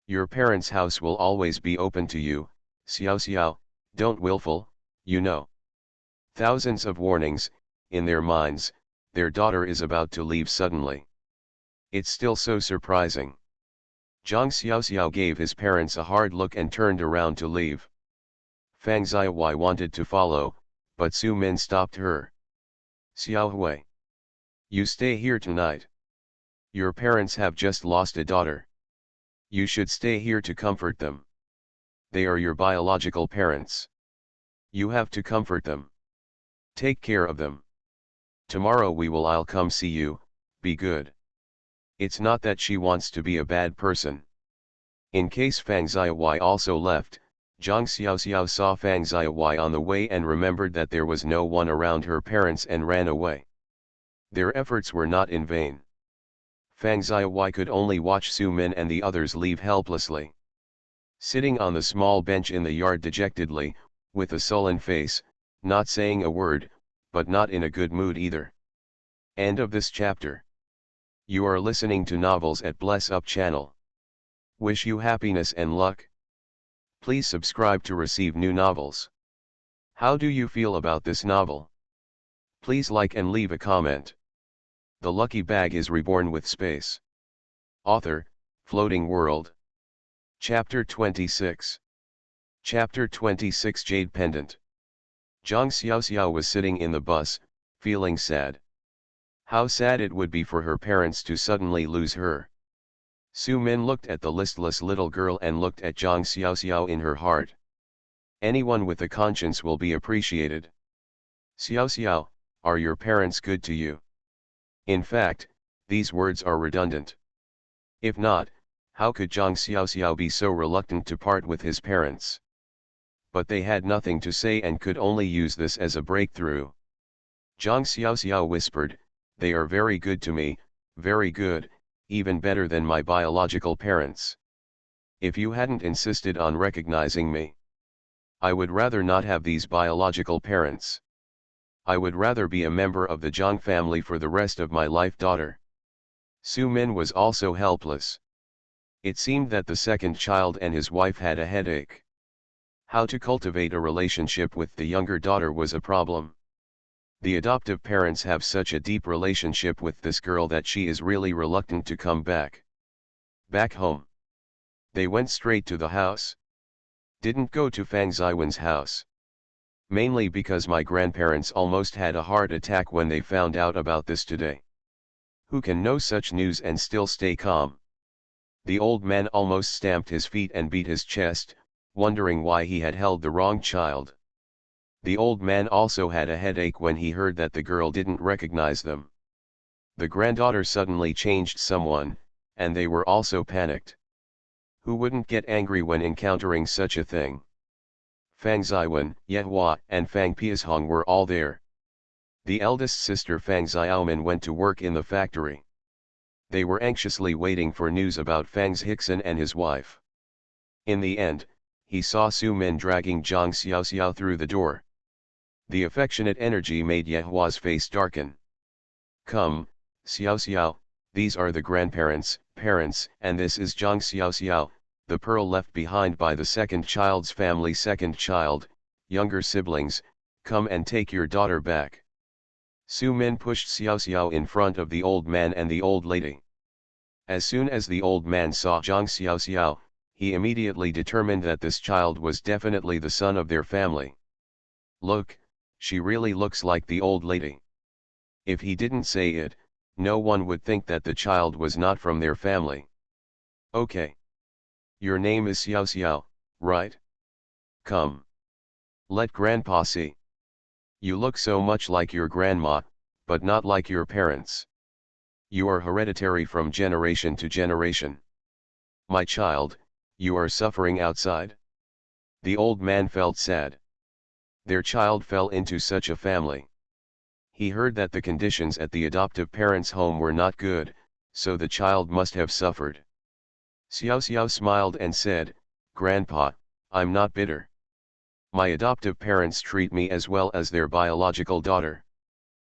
Your parents' house will always be open to you. Xiao Xiao, don't willful, you know. Thousands of warnings, in their minds, their daughter is about to leave suddenly. It's still so surprising. Zhang Xiaoxiao gave his parents a hard look and turned around to leave. Fang Ziyi wanted to follow, but Su Min stopped her. Xiao Hui. You stay here tonight. Your parents have just lost a daughter. You should stay here to comfort them. They are your biological parents. You have to comfort them. Take care of them. Tomorrow I'll come see you, be good. It's not that she wants to be a bad person. In case Fang Ziyi also left, Zhang Xiaoxiao saw Fang Ziyi on the way and remembered that there was no one around her parents and ran away. Their efforts were not in vain. Fang Ziyi could only watch Su Min and the others leave helplessly. Sitting on the small bench in the yard dejectedly, with a sullen face, not saying a word, but not in a good mood either. End of this chapter. You are listening to Novels at Bless Up channel. Wish you happiness and luck. Please subscribe to receive new novels. How do you feel about this novel? Please like and leave a comment. The Lucky Bag is reborn with space. Author, Floating World. Chapter 26. Chapter 26 Jade Pendant. Zhang Xiaoxiao was sitting in the bus, feeling sad. How sad it would be for her parents to suddenly lose her. Su Min looked at the listless little girl and looked at Zhang Xiaoxiao in her heart. Anyone with a conscience will be appreciated. Xiaoxiao, are your parents good to you? In fact, these words are redundant. If not, how could Zhang Xiaoxiao be so reluctant to part with his parents? But they had nothing to say and could only use this as a breakthrough. Zhang Xiaoxiao whispered, "They are very good to me, very good, even better than my biological parents. If you hadn't insisted on recognizing me, I would rather not have these biological parents. I would rather be a member of the Zhang family for the rest of my life." Daughter. Su Min was also helpless. It seemed that the second child and his wife had a headache. How to cultivate a relationship with the younger daughter was a problem. The adoptive parents have such a deep relationship with this girl that she is really reluctant to come back. Back home. They went straight to the house. Didn't go to Fang Ziwen's house. Mainly because my grandparents almost had a heart attack when they found out about this today. Who can know such news and still stay calm? The old man almost stamped his feet and beat his chest, wondering why he had held the wrong child. The old man also had a headache when he heard that the girl didn't recognize them. The granddaughter suddenly changed someone, and they were also panicked. Who wouldn't get angry when encountering such a thing? Fang Ziwen, Yehua, and Fang Piashong were all there. The eldest sister Fang Xiaomin went to work in the factory. They were anxiously waiting for news about Fang Hickson and his wife. In the end, he saw Su Min dragging Zhang Xiaoxiao through the door. The affectionate energy made Yehua's face darken. "Come, Xiaoxiao, these are the grandparents, parents, and this is Zhang Xiaoxiao, the pearl left behind by the second child's family. Second child, younger siblings, come and take your daughter back." Su Min pushed Xiao Xiao in front of the old man and the old lady. As soon as the old man saw Zhang Xiao Xiao, he immediately determined that this child was definitely the son of their family. Look, she really looks like the old lady. If he didn't say it, no one would think that the child was not from their family. Okay. Your name is Xiao Xiao, right? Come. Let grandpa see. You look so much like your grandma, but not like your parents. You are hereditary from generation to generation. My child, you are suffering outside? The old man felt sad. Their child fell into such a family. He heard that the conditions at the adoptive parents' home were not good, so the child must have suffered. Xiao Xiao smiled and said, Grandpa, I'm not bitter. My adoptive parents treat me as well as their biological daughter.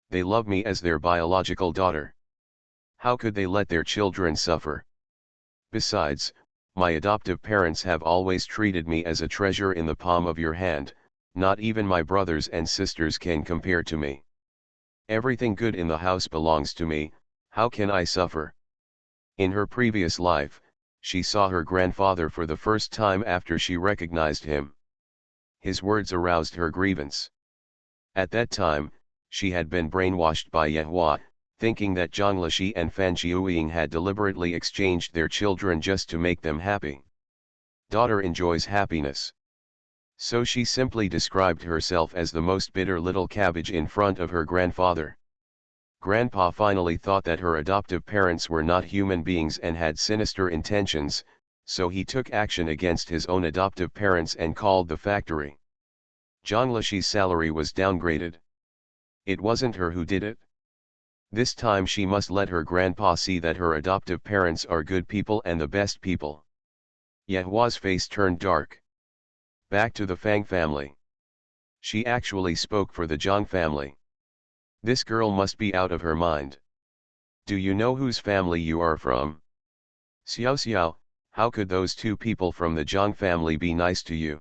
They love me as their biological daughter. How could they let their children suffer? Besides, my adoptive parents have always treated me as a treasure in the palm of your hand, not even my brothers and sisters can compare to me. Everything good in the house belongs to me, how can I suffer? In her previous life, she saw her grandfather for the first time after she recognized him. His words aroused her grievance. At that time, she had been brainwashed by Yehua, thinking that Zhang Lishi and Fan Jiuying had deliberately exchanged their children just to make them happy. Daughter enjoys happiness. So she simply described herself as the most bitter little cabbage in front of her grandfather. Grandpa finally thought that her adoptive parents were not human beings and had sinister intentions, so he took action against his own adoptive parents and called the factory. Zhang Lishi's salary was downgraded. It wasn't her who did it. This time she must let her grandpa see that her adoptive parents are good people and the best people. Yehua's face turned dark. Back to the Fang family. She actually spoke for the Zhang family. This girl must be out of her mind. Do you know whose family you are from? Xiao Xiao, how could those two people from the Zhang family be nice to you?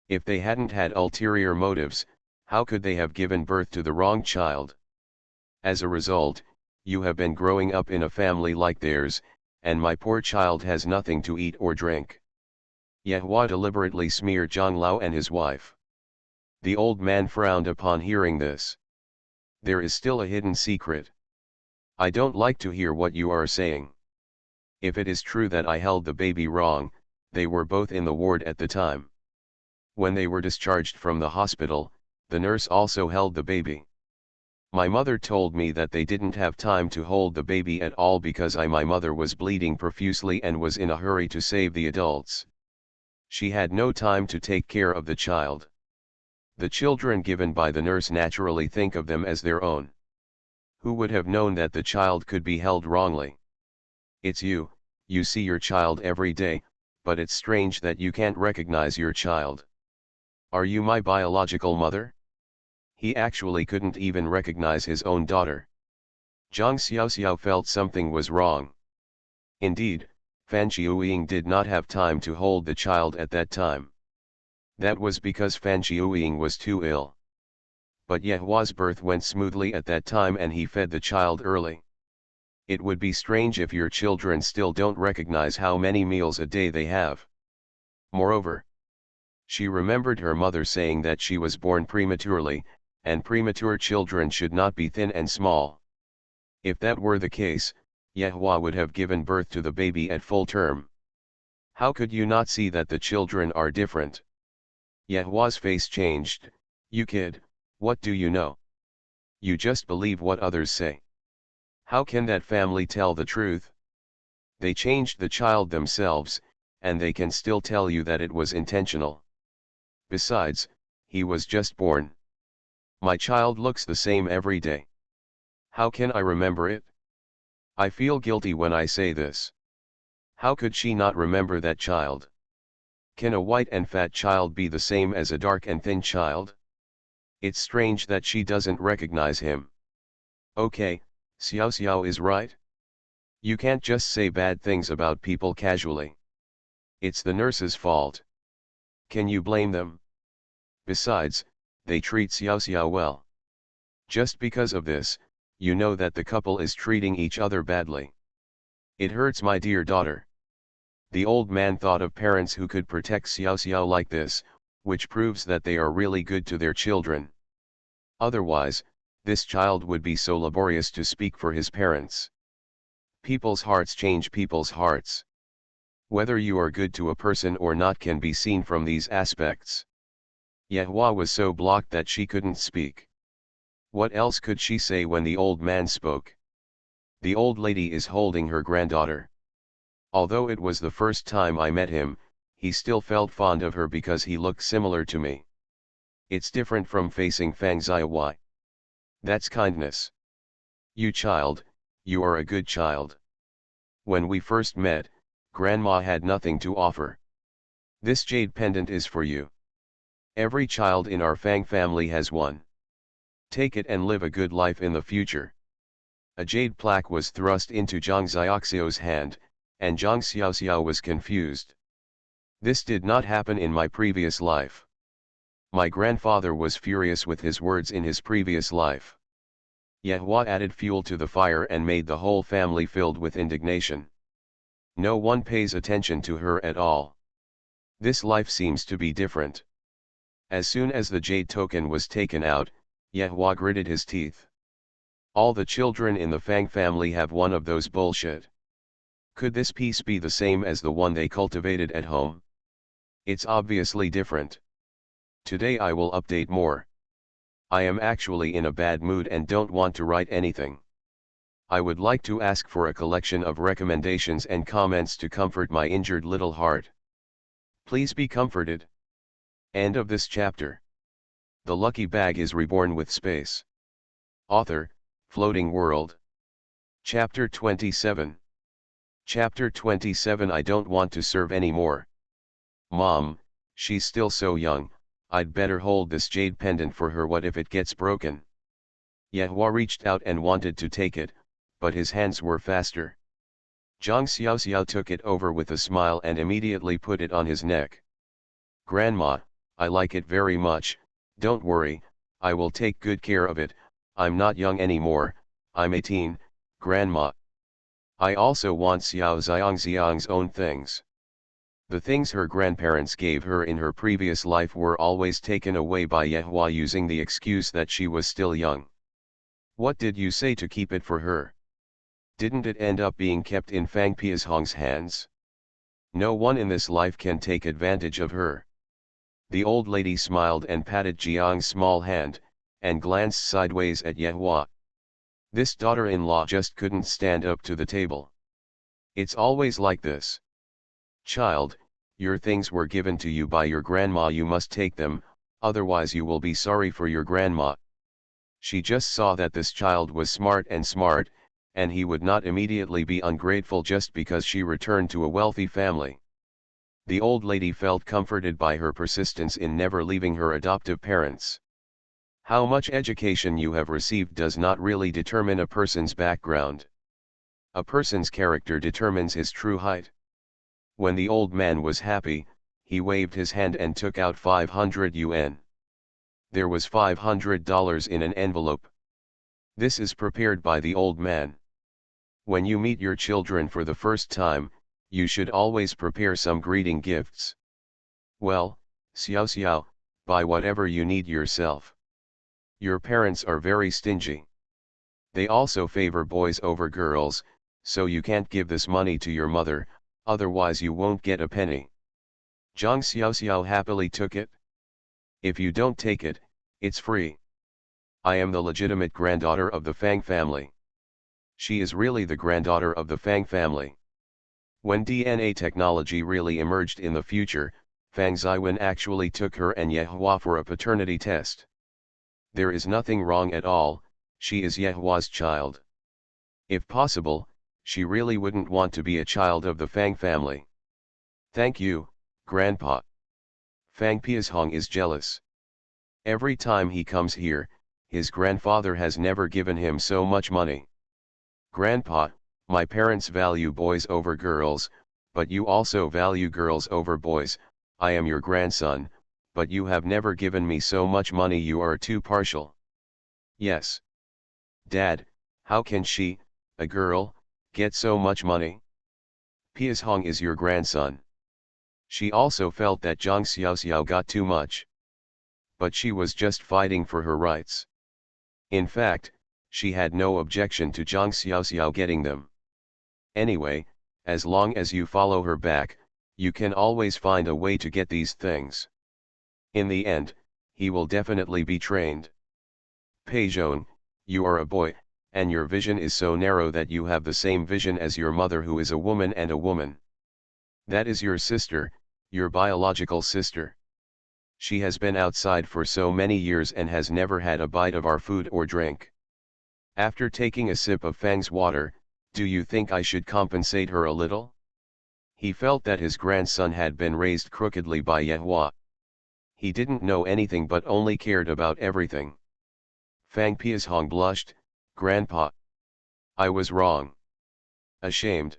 If they hadn't had ulterior motives, how could they have given birth to the wrong child? As a result, you have been growing up in a family like theirs, and my poor child has nothing to eat or drink. Yehua deliberately smeared Zhang Lao and his wife. The old man frowned upon hearing this. There is still a hidden secret. I don't like to hear what you are saying. If it is true that I held the baby wrong, they were both in the ward at the time. When they were discharged from the hospital, the nurse also held the baby. My mother told me that they didn't have time to hold the baby at all because my mother was bleeding profusely and was in a hurry to save the adults. She had no time to take care of the child. The children given by the nurse naturally think of them as their own. Who would have known that the child could be held wrongly? It's you see your child every day, but it's strange that you can't recognize your child. Are you my biological mother? He actually couldn't even recognize his own daughter. Zhang Xiaoxiao felt something was wrong. Indeed, Fan Qiuying did not have time to hold the child at that time. That was because Fan Qiuying was too ill. But Yehua's birth went smoothly at that time and he fed the child early. It would be strange if your children still don't recognize how many meals a day they have. Moreover, she remembered her mother saying that she was born prematurely, and premature children should not be thin and small. If that were the case, Yehua would have given birth to the baby at full term. How could you not see that the children are different? Yehua's face changed. You kid, what do you know? You just believe what others say. How can that family tell the truth? They changed the child themselves, and they can still tell you that it was intentional. Besides, he was just born. My child looks the same every day. How can I remember it? I feel guilty when I say this. How could she not remember that child? Can a white and fat child be the same as a dark and thin child? It's strange that she doesn't recognize him. Okay, Xiao Xiao is right. You can't just say bad things about people casually. It's the nurse's fault. Can you blame them? Besides, they treat Xiao Xiao well. Just because of this, you know that the couple is treating each other badly. It hurts, my dear daughter. The old man thought of parents who could protect Xiao Xiao like this, which proves that they are really good to their children. Otherwise, this child would be so laborious to speak for his parents. People's hearts change people's hearts. Whether you are good to a person or not can be seen from these aspects. Yehua was so blocked that she couldn't speak. What else could she say when the old man spoke? The old lady is holding her granddaughter. Although it was the first time I met him, he still felt fond of her because he looked similar to me. It's different from facing Fang Ziyi. That's kindness. You child, you are a good child. When we first met, Grandma had nothing to offer. This jade pendant is for you. Every child in our Fang family has one. Take it and live a good life in the future. A jade plaque was thrust into Zhang Xiaoxiao's hand, and Zhang Xiaoxiao was confused. This did not happen in my previous life. My grandfather was furious with his words in his previous life. Yehua added fuel to the fire and made the whole family filled with indignation. No one pays attention to her at all. This life seems to be different. As soon as the jade token was taken out, Yehua gritted his teeth. All the children in the Fang family have one of those bullshit. Could this piece be the same as the one they cultivated at home? It's obviously different. Today I will update more. I am actually in a bad mood and don't want to write anything. I would like to ask for a collection of recommendations and comments to comfort my injured little heart. Please be comforted. End of this chapter. The lucky bag is reborn with space. Author, Floating World. Chapter 27. Chapter 27. I don't want to serve anymore. Mom, she's still so young, I'd better hold this jade pendant for her. What if it gets broken? Yehua reached out and wanted to take it, but his hands were faster. Zhang Xiaoxiao took it over with a smile and immediately put it on his neck. Grandma, I like it very much, don't worry, I will take good care of it. I'm not young anymore, I'm 18, Grandma. I also want Xiao Xiang's own things. The things her grandparents gave her in her previous life were always taken away by Yehua using the excuse that she was still young. What did you say to keep it for her? Didn't it end up being kept in Fang Piashong's hands? No one in this life can take advantage of her. The old lady smiled and patted Jiang's small hand, and glanced sideways at Yehua. This daughter-in-law just couldn't stand up to the table. It's always like this. Child, your things were given to you by your grandma, you must take them, otherwise you will be sorry for your grandma. She just saw that this child was smart, and he would not immediately be ungrateful just because she returned to a wealthy family. The old lady felt comforted by her persistence in never leaving her adoptive parents. How much education you have received does not really determine a person's background. A person's character determines his true height. When the old man was happy, he waved his hand and took out 500 yuan. There was $500 in an envelope. This is prepared by the old man. When you meet your children for the first time, you should always prepare some greeting gifts. Well, Xiao Xiao, buy whatever you need yourself. Your parents are very stingy. They also favor boys over girls, so you can't give this money to your mother, otherwise you won't get a penny. Zhang Xiaoxiao happily took it. If you don't take it, it's free. I am the legitimate granddaughter of the Fang family. She is really the granddaughter of the Fang family. When DNA technology really emerged in the future, Fang Ziwen actually took her and Yehua for a paternity test. There is nothing wrong at all, she is Yehua's child. If possible, she really wouldn't want to be a child of the Fang family. Thank you, Grandpa. Fang Piashong is jealous. Every time he comes here, his grandfather has never given him so much money. Grandpa, my parents value boys over girls, but you also value girls over boys. I am your grandson, but you have never given me so much money. You are too partial. Yes. Dad, how can she, a girl, get so much money? Pias Hong is your grandson. She also felt that Zhang Xiaoxiao got too much. But she was just fighting for her rights. In fact, she had no objection to Zhang Xiaoxiao getting them. Anyway, as long as you follow her back, you can always find a way to get these things. In the end, he will definitely be trained. Pei Zhong, you are a boy, and your vision is so narrow that you have the same vision as your mother, who is a woman and a woman. That is your sister, your biological sister. She has been outside for so many years and has never had a bite of our food or drink. After taking a sip of Fang's water, do you think I should compensate her a little? He felt that his grandson had been raised crookedly by Yehua. He didn't know anything but only cared about everything. Fang Piashong blushed. Grandpa. I was wrong. Ashamed.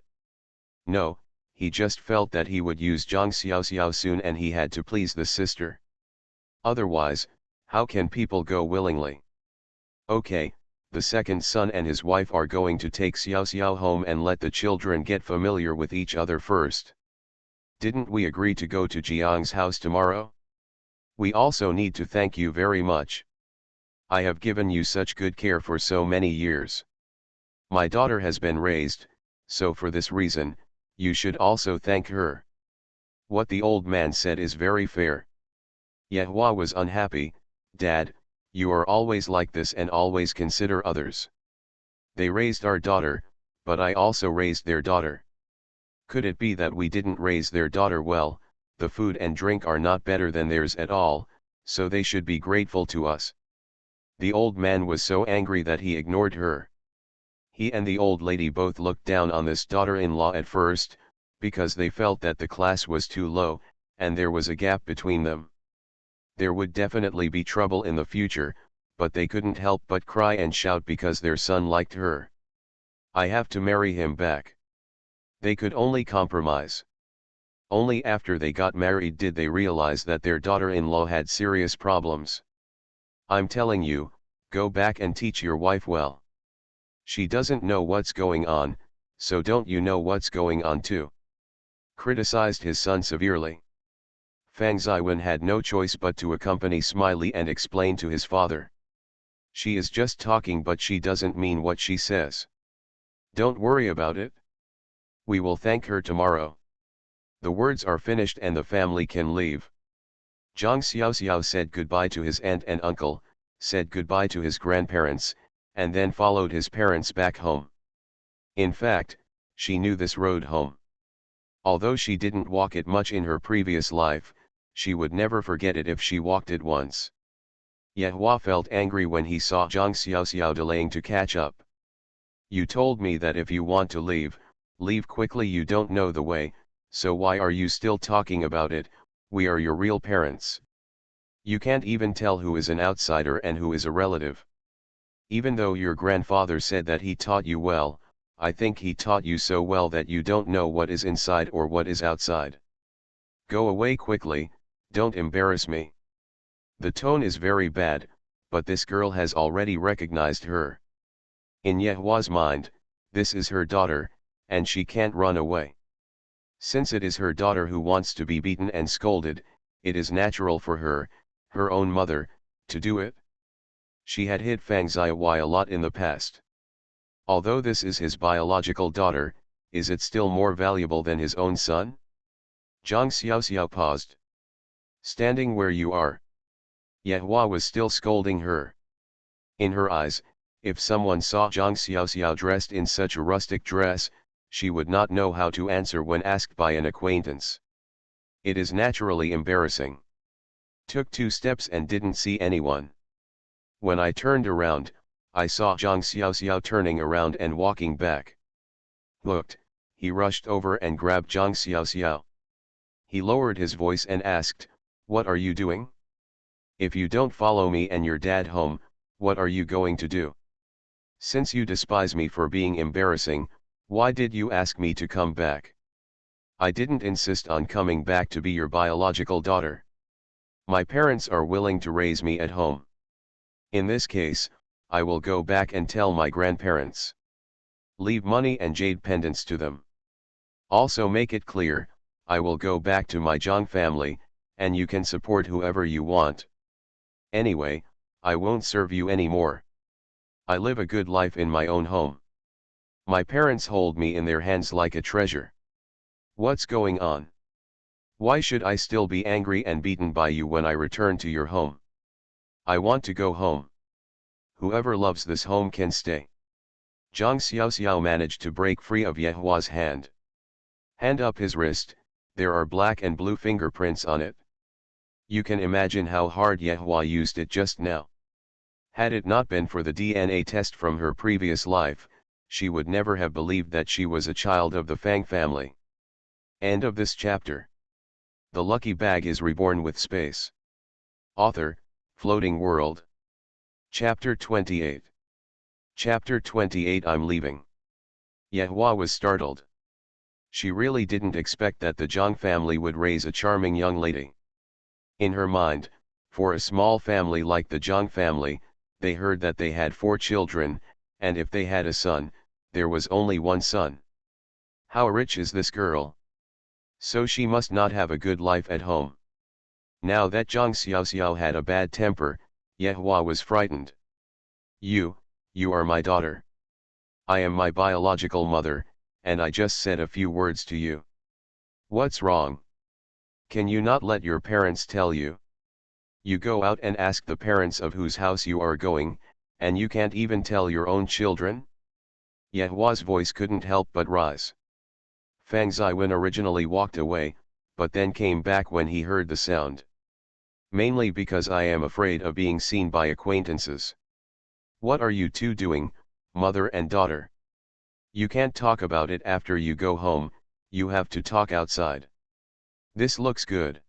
No, he just felt that he would use Zhang Xiaoxiao soon and he had to please the sister. Otherwise, how can people go willingly? Okay, the second son and his wife are going to take Xiaoxiao home and let the children get familiar with each other first. Didn't we agree to go to Jiang's house tomorrow? We also need to thank you very much. I have given you such good care for so many years. My daughter has been raised, so for this reason, you should also thank her. What the old man said is very fair. Yehua was unhappy. Dad, you are always like this and always consider others. They raised our daughter, but I also raised their daughter. Could it be that we didn't raise their daughter well? The food and drink are not better than theirs at all, so they should be grateful to us. The old man was so angry that he ignored her. He and the old lady both looked down on this daughter-in-law at first, because they felt that the class was too low, and there was a gap between them. There would definitely be trouble in the future, but they couldn't help but cry and shout because their son liked her. I have to marry him back. They could only compromise. Only after they got married did they realize that their daughter-in-law had serious problems. I'm telling you, go back and teach your wife well. She doesn't know what's going on, so don't you know what's going on too? Criticized his son severely. Fang Ziwen had no choice but to accompany Smiley and explain to his father. She is just talking, but she doesn't mean what she says. Don't worry about it. We will thank her tomorrow. The words are finished and the family can leave. Zhang Xiaoxiao said goodbye to his aunt and uncle, said goodbye to his grandparents, and then followed his parents back home. In fact, she knew this road home. Although she didn't walk it much in her previous life, she would never forget it if she walked it once. Yehua felt angry when he saw Zhang Xiaoxiao delaying to catch up. You told me that if you want to leave, leave quickly. You don't know the way, so why are you still talking about it? We are your real parents. You can't even tell who is an outsider and who is a relative. Even though your grandfather said that he taught you well, I think he taught you so well that you don't know what is inside or what is outside. Go away quickly, don't embarrass me. The tone is very bad, but this girl has already recognized her. In Yehua's mind, this is her daughter, and she can't run away. Since it is her daughter who wants to be beaten and scolded, it is natural for her, her own mother, to do it. She had hit Fang Ziwei a lot in the past. Although this is his biological daughter, is it still more valuable than his own son? Zhang Xiaoxiao paused. Standing where you are. Yehua was still scolding her. In her eyes, if someone saw Zhang Xiaoxiao dressed in such a rustic dress, she would not know how to answer when asked by an acquaintance. It is naturally embarrassing. Took 2 steps and didn't see anyone. When I turned around, I saw Zhang Xiaoxiao turning around and walking back. Looked, he rushed over and grabbed Zhang Xiaoxiao. He lowered his voice and asked, "What are you doing? If you don't follow me and your dad home, what are you going to do? Since you despise me for being embarrassing, why did you ask me to come back? I didn't insist on coming back to be your biological daughter. My parents are willing to raise me at home. In this case, I will go back and tell my grandparents. Leave money and jade pendants to them. Also make it clear, I will go back to my Zhang family, and you can support whoever you want. Anyway, I won't serve you anymore. I live a good life in my own home. My parents hold me in their hands like a treasure. What's going on? Why should I still be angry and beaten by you when I return to your home? I want to go home. Whoever loves this home can stay. Zhang Xiaoxiao managed to break free of Yehua's hand. Hand up his wrist, there are black and blue fingerprints on it. You can imagine how hard Yehua used it just now. Had it not been for the DNA test from her previous life, she would never have believed that she was a child of the Fang family. End of this chapter. The lucky bag is reborn with space. Author, Floating World. Chapter 28. Chapter 28 I'm leaving. Yehua was startled. She really didn't expect that the Zhang family would raise a charming young lady. In her mind, for a small family like the Zhang family, they heard that they had 4 children, and if they had a son, there was only one son. How rich is this girl? So she must not have a good life at home. Now that Zhang Xiaoxiao had a bad temper, Yehua was frightened. You are my daughter. I am my biological mother, and I just said a few words to you. What's wrong? Can you not let your parents tell you? You go out and ask the parents of whose house you are going, and you can't even tell your own children? Yehua's voice couldn't help but rise. Fang Ziwen originally walked away, but then came back when he heard the sound. Mainly because I am afraid of being seen by acquaintances. What are you two doing, mother and daughter? You can't talk about it after you go home, you have to talk outside. This looks good.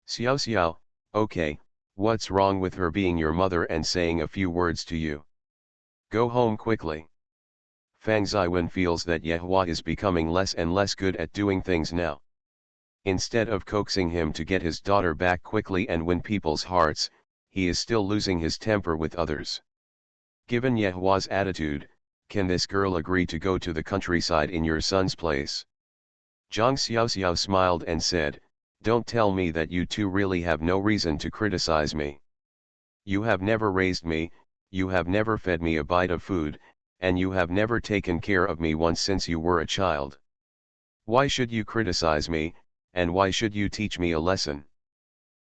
Xiao Xiao, okay, what's wrong with her being your mother and saying a few words to you? Go home quickly. Fang Ziwen feels that Yehua is becoming less and less good at doing things now. Instead of coaxing him to get his daughter back quickly and win people's hearts, he is still losing his temper with others. Given Yehua's attitude, can this girl agree to go to the countryside in your son's place? Zhang Xiaoxiao smiled and said, don't tell me that you two really have no reason to criticize me. You have never raised me, you have never fed me a bite of food, and you have never taken care of me once since you were a child. Why should you criticize me, and why should you teach me a lesson?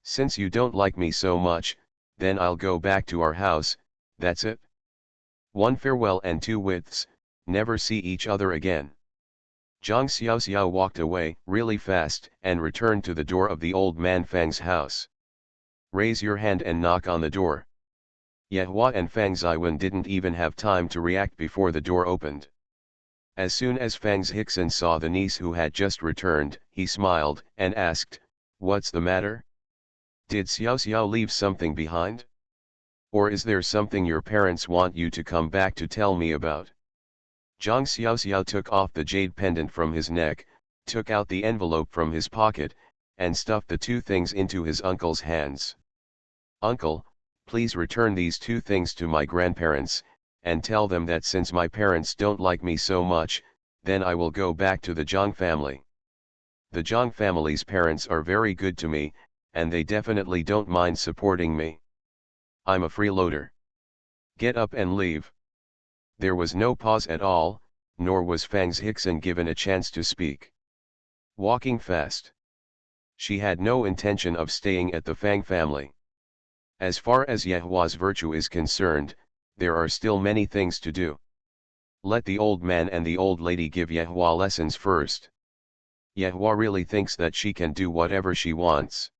Since you don't like me so much, then I'll go back to our house, that's it. 1 farewell and 2 widths, never see each other again. Zhang Xiaoxiao walked away really fast and returned to the door of the old man Fang's house. Raise your hand and knock on the door. Yehua and Fang Ziwen didn't even have time to react before the door opened. As soon as Fang Zhixin saw the niece who had just returned, he smiled and asked, what's the matter? Did Xiao Xiao leave something behind? Or is there something your parents want you to come back to tell me about? Zhang Xiaoxiao took off the jade pendant from his neck, took out the envelope from his pocket, and stuffed the 2 things into his uncle's hands. Uncle, please return these 2 things to my grandparents, and tell them that since my parents don't like me so much, then I will go back to the Zhang family. The Zhang family's parents are very good to me, and they definitely don't mind supporting me. I'm a freeloader. Get up and leave. There was no pause at all, nor was Fang Zhixin given a chance to speak. Walking fast. She had no intention of staying at the Fang family. As far as Yehua's virtue is concerned, there are still many things to do. Let the old man and the old lady give Yehua lessons first. Yehua really thinks that she can do whatever she wants.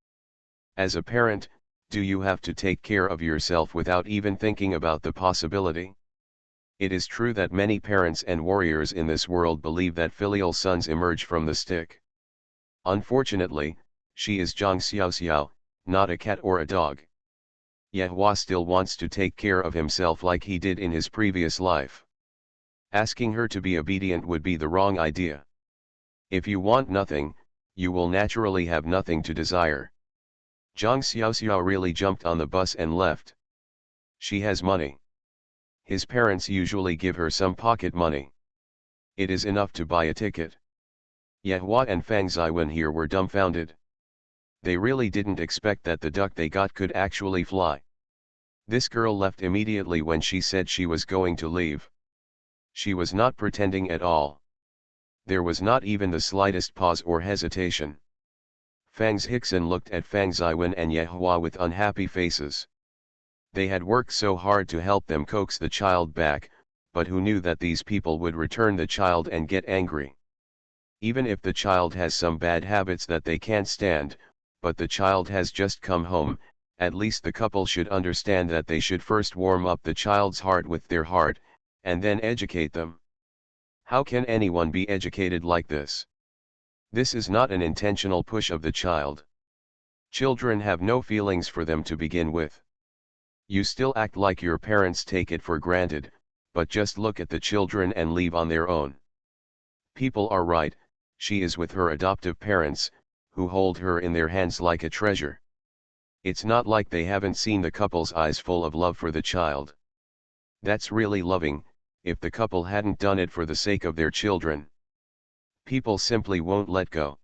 As a parent, do you have to take care of yourself without even thinking about the possibility? It is true that many parents and warriors in this world believe that filial sons emerge from the stick. Unfortunately, she is Zhang Xiaoxiao, not a cat or a dog. Yehua still wants to take care of himself like he did in his previous life. Asking her to be obedient would be the wrong idea. If you want nothing, you will naturally have nothing to desire. Zhang Xiaoxiao really jumped on the bus and left. She has money. his parents usually give her some pocket money. It is enough to buy a ticket. Yehua and Fang Ziwen here were dumbfounded. They really didn't expect that the duck they got could actually fly. This girl left immediately when she said she was going to leave. She was not pretending at all. There was not even the slightest pause or hesitation. Fang's Hickson looked at Fang Ziwen and Yehua with unhappy faces. They had worked so hard to help them coax the child back, but who knew that these people would return the child and get angry? Even if the child has some bad habits that they can't stand, but the child has just come home, at least the couple should understand that they should first warm up the child's heart with their heart, and then educate them. How can anyone be educated like this? This is not an intentional push of the child. Children have no feelings for them to begin with. You still act like your parents take it for granted, but just look at the children and leave on their own. People are right, she is with her adoptive parents, who hold her in their hands like a treasure. It's not like they haven't seen the couple's eyes full of love for the child. That's really loving, if the couple hadn't done it for the sake of their children. People simply won't let go.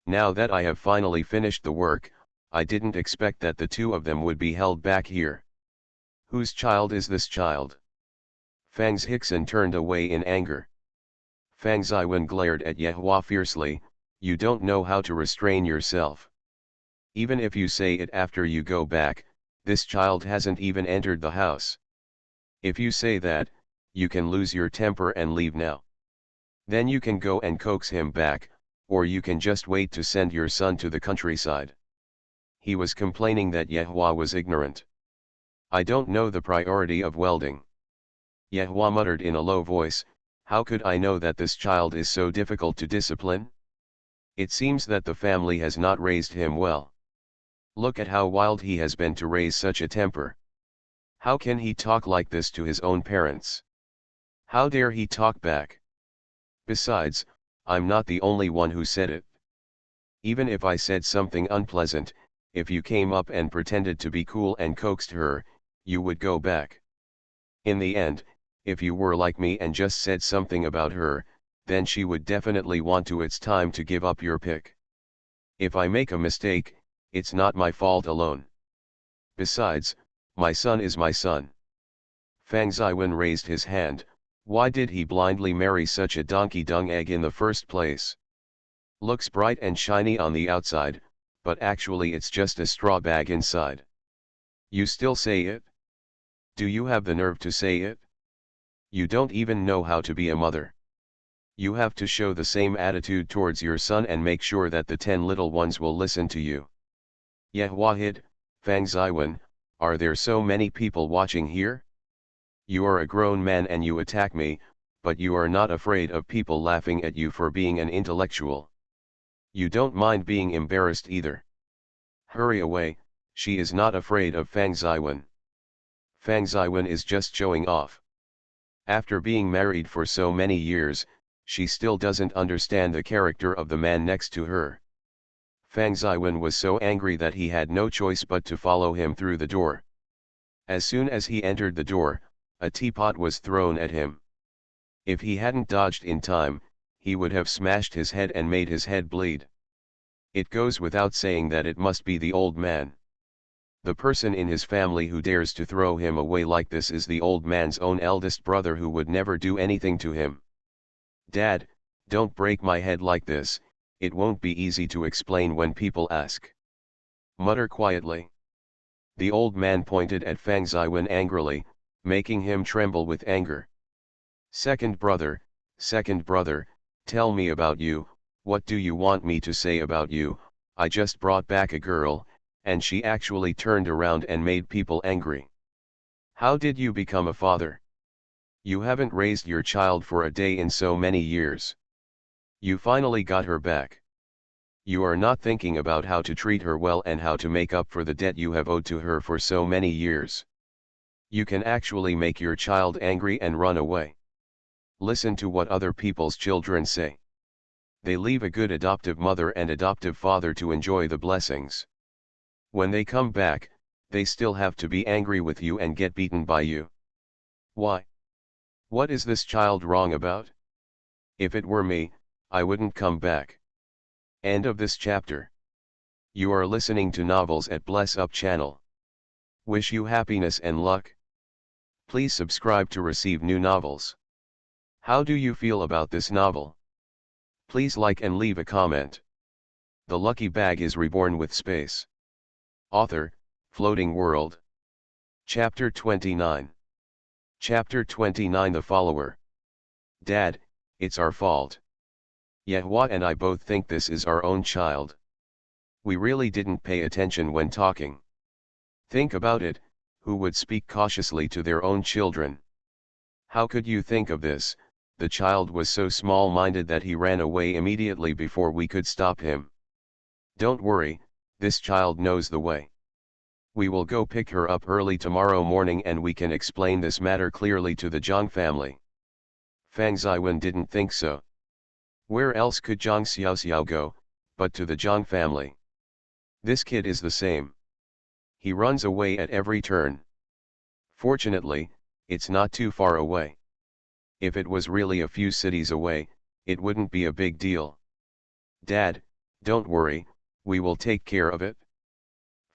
Now that I have finally finished the work, I didn't expect that the two of them would be held back here. Whose child is this child? Fang's Hickson turned away in anger. Fang Ziwen glared at Yehua fiercely, you don't know how to restrain yourself. Even if you say it after you go back, this child hasn't even entered the house. If you say that, you can lose your temper and leave now. Then you can go and coax him back, or you can just wait to send your son to the countryside. He was complaining that Yehua was ignorant. I don't know the priority of welding. Yehua muttered in a low voice, how could I know that this child is so difficult to discipline? It seems that the family has not raised him well. Look at how wild he has been to raise such a temper. How can he talk like this to his own parents? How dare he talk back? Besides, I'm not the only one who said it. Even if I said something unpleasant, if you came up and pretended to be cool and coaxed her, you would go back. In the end, if you were like me and just said something about her, then she would definitely want to. It's time to give up your pick. If I make a mistake, it's not my fault alone. Besides, my son is my son. Fang Ziwen raised his hand. Why did he blindly marry such a donkey dung egg in the first place? Looks bright and shiny on the outside, but actually it's just a straw bag inside. You still say it? Do you have the nerve to say it? You don't even know how to be a mother. You have to show the same attitude towards your son and make sure that the 10 little ones will listen to you. Yehua hid, Fang Ziwen, are there so many people watching here? You are a grown man and you attack me, but you are not afraid of people laughing at you for being an intellectual. You don't mind being embarrassed either. Hurry away, she is not afraid of Fang Ziwen. Fang Ziwen is just showing off. After being married for so many years, she still doesn't understand the character of the man next to her. Fang Ziwen was so angry that he had no choice but to follow him through the door. As soon as he entered the door, a teapot was thrown at him. If he hadn't dodged in time, he would have smashed his head and made his head bleed. It goes without saying that it must be the old man. The person in his family who dares to throw him away like this is the old man's own eldest brother who would never do anything to him. Dad, don't break my head like this, it won't be easy to explain when people ask. Mutter quietly. The old man pointed at Fang Ziwen angrily, making him tremble with anger. Second brother, tell me about you, what do you want me to say about you? I just brought back a girl, and she actually turned around and made people angry. How did you become a father? You haven't raised your child for a day in so many years. You finally got her back. You are not thinking about how to treat her well and how to make up for the debt you have owed to her for so many years. You can actually make your child angry and run away. Listen to what other people's children say. They leave a good adoptive mother and adoptive father to enjoy the blessings. When they come back, they still have to be angry with you and get beaten by you. Why? What is this child wrong about? If it were me, I wouldn't come back. End of this chapter. You are listening to Novels at Bless Up channel. Wish you happiness and luck. Please subscribe to receive new novels. How do you feel about this novel? Please like and leave a comment. The Lucky Bag is reborn with space. Author, Floating World. Chapter 29. Chapter 29. The Follower. Dad, it's our fault. Yehua and I both think this is our own child. We really didn't pay attention when talking. Think about it, who would speak cautiously to their own children? How could you think of this? The child was so small-minded that he ran away immediately before we could stop him. Don't worry, this child knows the way. We will go pick her up early tomorrow morning and we can explain this matter clearly to the Zhang family. Fang Ziwen didn't think so. Where else could Zhang Xiaoxiao go, but to the Zhang family? This kid is the same. He runs away at every turn. Fortunately, it's not too far away. If it was really a few cities away, it wouldn't be a big deal. Dad, don't worry, we will take care of it.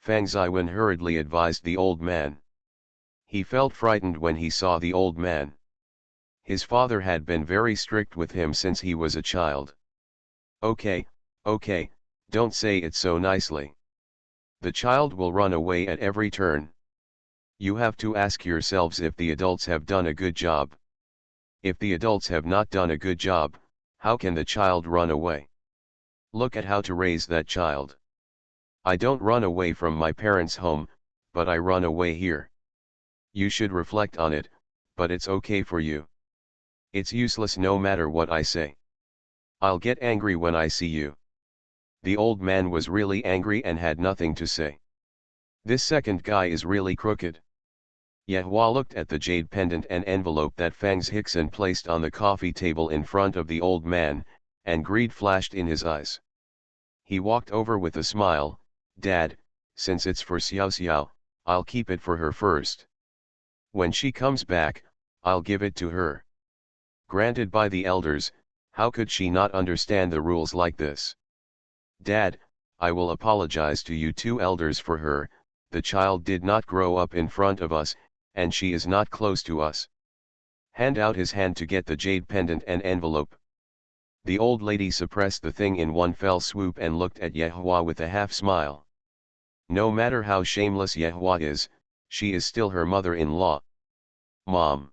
Fang Ziwen hurriedly advised the old man. He felt frightened when he saw the old man. His father had been very strict with him since he was a child. Okay, don't say it so nicely. The child will run away at every turn. You have to ask yourselves if the adults have done a good job. If the adults have not done a good job, how can the child run away? Look at how to raise that child. I don't run away from my parents' home, but I run away here. You should reflect on it, but it's okay for you. It's useless no matter what I say. I'll get angry when I see you. The old man was really angry and had nothing to say. This second guy is really crooked. Yehua looked at the jade pendant and envelope that Fangs Hickson placed on the coffee table in front of the old man, and greed flashed in his eyes. He walked over with a smile. Dad, since it's for Xiao Xiao, I'll keep it for her first. When she comes back, I'll give it to her. Granted by the elders, how could she not understand the rules like this? Dad, I will apologize to you two elders for her. The child did not grow up in front of us, and she is not close to us. Hand out his hand to get the jade pendant and envelope. The old lady suppressed the thing in one fell swoop and looked at Yehua with a half smile. No matter how shameless Yehua is, she is still her mother-in-law. Mom.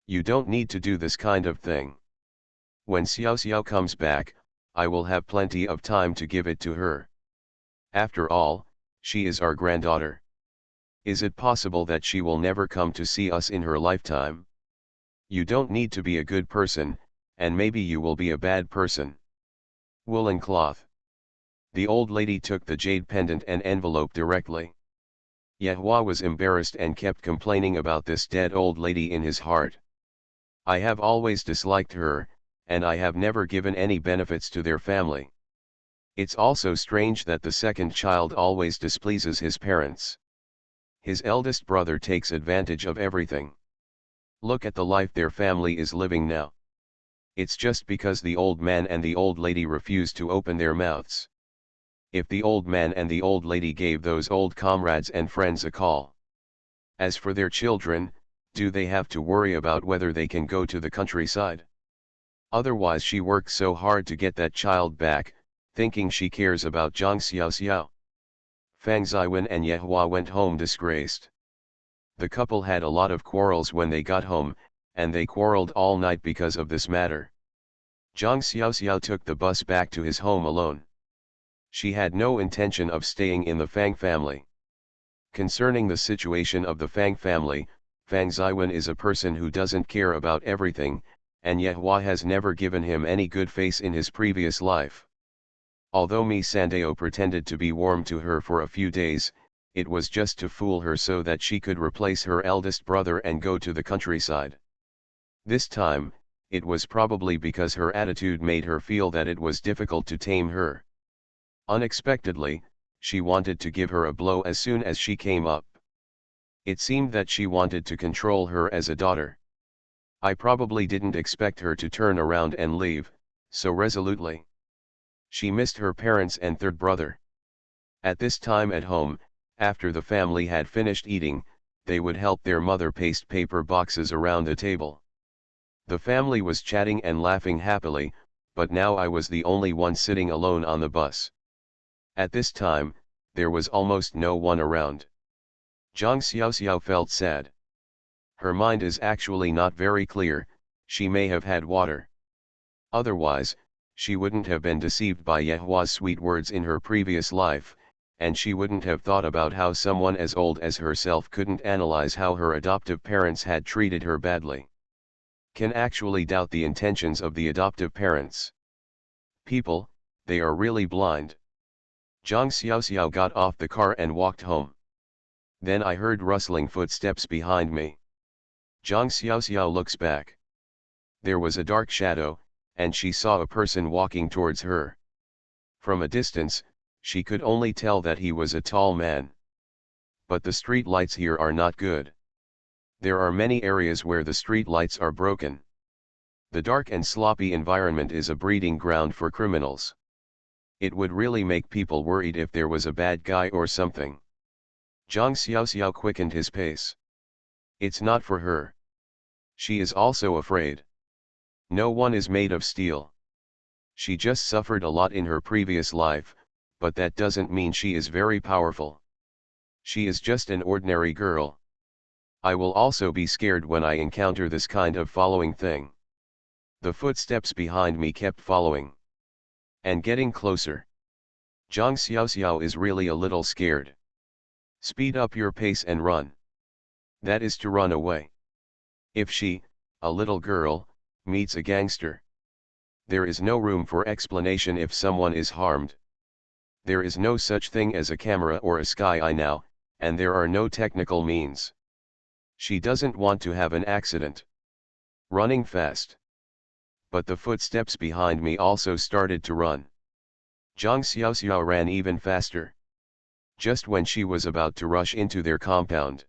You don't need to do this kind of thing. When Xiao Xiao comes back, I will have plenty of time to give it to her. After all, she is our granddaughter. Is it possible that she will never come to see us in her lifetime? You don't need to be a good person, and maybe you will be a bad person. Woolen cloth. The old lady took the jade pendant and envelope directly. Yehua was embarrassed and kept complaining about this dead old lady in his heart. I have always disliked her, and I have never given any benefits to their family. It's also strange that the second child always displeases his parents. His eldest brother takes advantage of everything. Look at the life their family is living now. It's just because the old man and the old lady refuse to open their mouths. If the old man and the old lady gave those old comrades and friends a call. As for their children, do they have to worry about whether they can go to the countryside? Otherwise she worked so hard to get that child back, thinking she cares about Zhang Xiaoxiao. Fang Ziwen and Yehua went home disgraced. The couple had a lot of quarrels when they got home, and they quarreled all night because of this matter. Zhang Xiaoxiao took the bus back to his home alone. She had no intention of staying in the Fang family. Concerning the situation of the Fang family, Fang Ziwen is a person who doesn't care about everything, and Yehua has never given him any good face in his previous life. Although Mi Sandeo pretended to be warm to her for a few days, it was just to fool her so that she could replace her eldest brother and go to the countryside. This time, it was probably because her attitude made her feel that it was difficult to tame her. Unexpectedly, she wanted to give her a blow as soon as she came up. It seemed that she wanted to control her as a daughter. I probably didn't expect her to turn around and leave, so resolutely. She missed her parents and third brother. At this time at home, after the family had finished eating, they would help their mother paste paper boxes around the table. The family was chatting and laughing happily, but now I was the only one sitting alone on the bus. At this time, there was almost no one around. Zhang Xiaoxiao felt sad. Her mind is actually not very clear, she may have had water. Otherwise, she wouldn't have been deceived by Yehua's sweet words in her previous life, and she wouldn't have thought about how someone as old as herself couldn't analyze how her adoptive parents had treated her badly. Can actually doubt the intentions of the adoptive parents. People, they are really blind. Zhang Xiaoxiao got off the car and walked home. Then I heard rustling footsteps behind me. Zhang Xiaoxiao looks back. There was a dark shadow, and she saw a person walking towards her. From a distance, she could only tell that he was a tall man. But the street lights here are not good. There are many areas where the street lights are broken. The dark and sloppy environment is a breeding ground for criminals. It would really make people worried if there was a bad guy or something. Zhang Xiaoxiao quickened his pace. It's not for her. She is also afraid. No one is made of steel. She just suffered a lot in her previous life, but that doesn't mean she is very powerful. She is just an ordinary girl. I will also be scared when I encounter this kind of following thing. The footsteps behind me kept following. And getting closer. Zhang Xiaoxiao is really a little scared. Speed up your pace and run. That is to run away. If she, a little girl, meets a gangster, there is no room for explanation if someone is harmed. There is no such thing as a camera or a sky eye now, and there are no technical means. She doesn't want to have an accident. Running fast. But the footsteps behind me also started to run. Zhang Xiaoxiao ran even faster. Just when she was about to rush into their compound,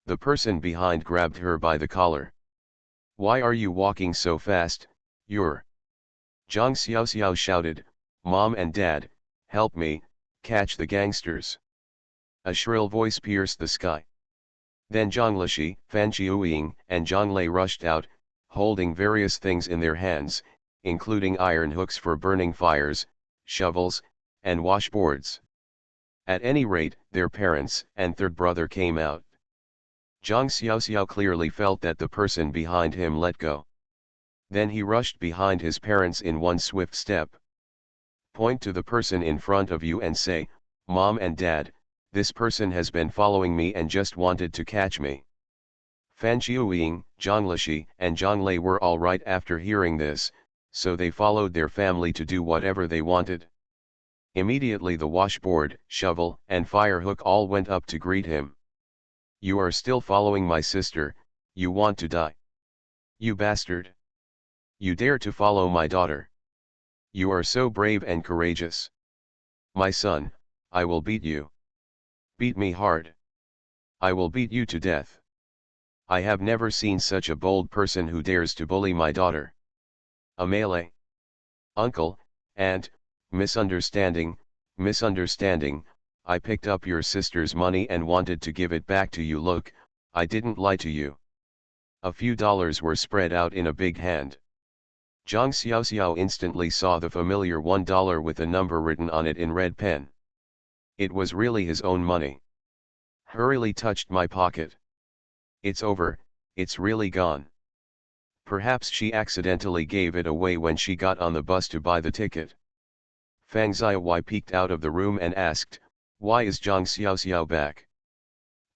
the person behind grabbed her by the collar. "Why are you walking so fast, you're..." Zhang Xiaoxiao shouted, "Mom and Dad, help me, catch the gangsters." A shrill voice pierced the sky. Then Zhang Lishi, Fan Qiuying, and Zhang Lei rushed out, holding various things in their hands, including iron hooks for burning fires, shovels, and washboards. At any rate, their parents and third brother came out. Zhang Xiaoxiao clearly felt that the person behind him let go. Then he rushed behind his parents in one swift step. Point to the person in front of you and say, "Mom and Dad, this person has been following me and just wanted to catch me." Fan Qiuying, Zhang Lishi, and Zhang Lei were all right after hearing this, so they followed their family to do whatever they wanted. Immediately the washboard, shovel, and fire hook all went up to greet him. "You are still following my sister, you want to die. You bastard. You dare to follow my daughter. You are so brave and courageous. My son, I will beat you. Beat me hard. I will beat you to death. I have never seen such a bold person who dares to bully my daughter. A melee. Uncle, aunt, misunderstanding, I picked up your sister's money and wanted to give it back to you. Look, I didn't lie to you." A few dollars were spread out in a big hand. Zhang Xiaoxiao instantly saw the familiar $1 with a number written on it in red pen. It was really his own money. Hurriedly touched my pocket. It's over, it's really gone. Perhaps she accidentally gave it away when she got on the bus to buy the ticket. Fang Ziyi peeked out of the room and asked, "Why is Zhang Xiaoxiao back?"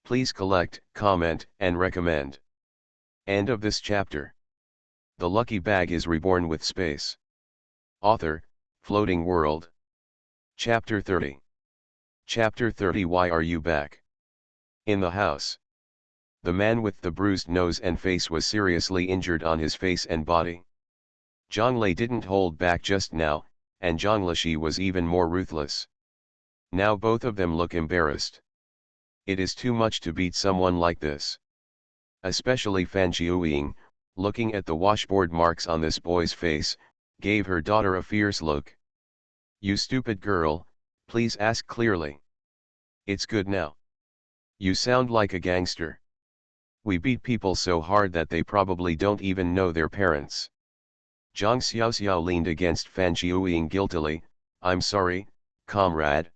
Please collect, comment, and recommend. End of this chapter. The lucky bag is reborn with space. Author, Floating World. Chapter 30. Chapter 30. Why are you back? In the house. The man with the bruised nose and face was seriously injured on his face and body. Zhang Lei didn't hold back just now, and Zhang Lishi was even more ruthless. Now both of them look embarrassed. It is too much to beat someone like this. Especially Fan Jiuying, looking at the washboard marks on this boy's face, gave her daughter a fierce look. You stupid girl, please ask clearly. It's good now. You sound like a gangster. We beat people so hard that they probably don't even know their parents. Zhang Xiaoxiao leaned against Fan Jiuying guiltily. I'm sorry, comrade.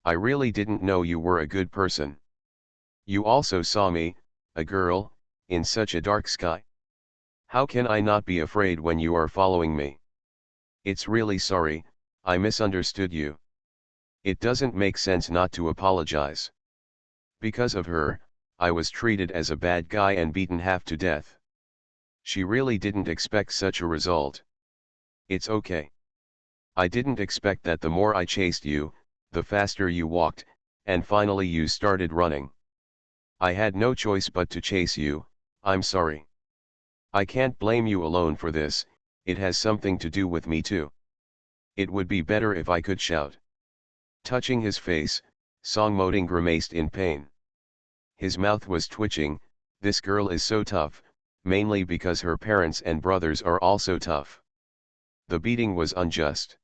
I really didn't know you were a good person. You also saw me, a girl, in such a dark sky. How can I not be afraid when you are following me? It's really sorry, I misunderstood you. It doesn't make sense not to apologize. Because of her, I was treated as a bad guy and beaten half to death. She really didn't expect such a result. It's okay. I didn't expect that the more I chased you, the faster you walked, and finally you started running. I had no choice but to chase you. I'm sorry. I can't blame you alone for this, it has something to do with me too. It would be better if I could shout. Touching his face, Song Moding grimaced in pain. His mouth was twitching. This girl is so tough, mainly because her parents and brothers are also tough. The beating was unjust.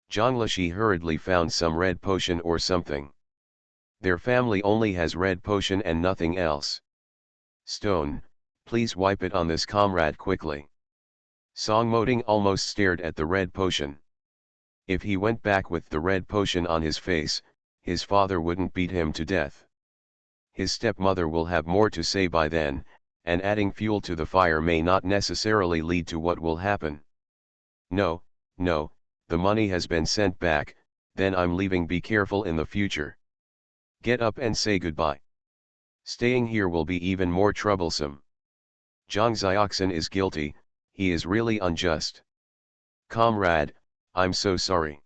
Zhang Lishi hurriedly found some red potion or something. Their family only has red potion and nothing else. Stone, please wipe it on this comrade quickly. Song Moding almost stared at the red potion. If he went back with the red potion on his face, his father wouldn't beat him to death. His stepmother will have more to say by then, and adding fuel to the fire may not necessarily lead to what will happen. No, no, the money has been sent back, then I'm leaving. Be careful in the future. Get up and say goodbye. Staying here will be even more troublesome. Zhang Xiaoxin is guilty, he is really unjust. Comrade, I'm so sorry.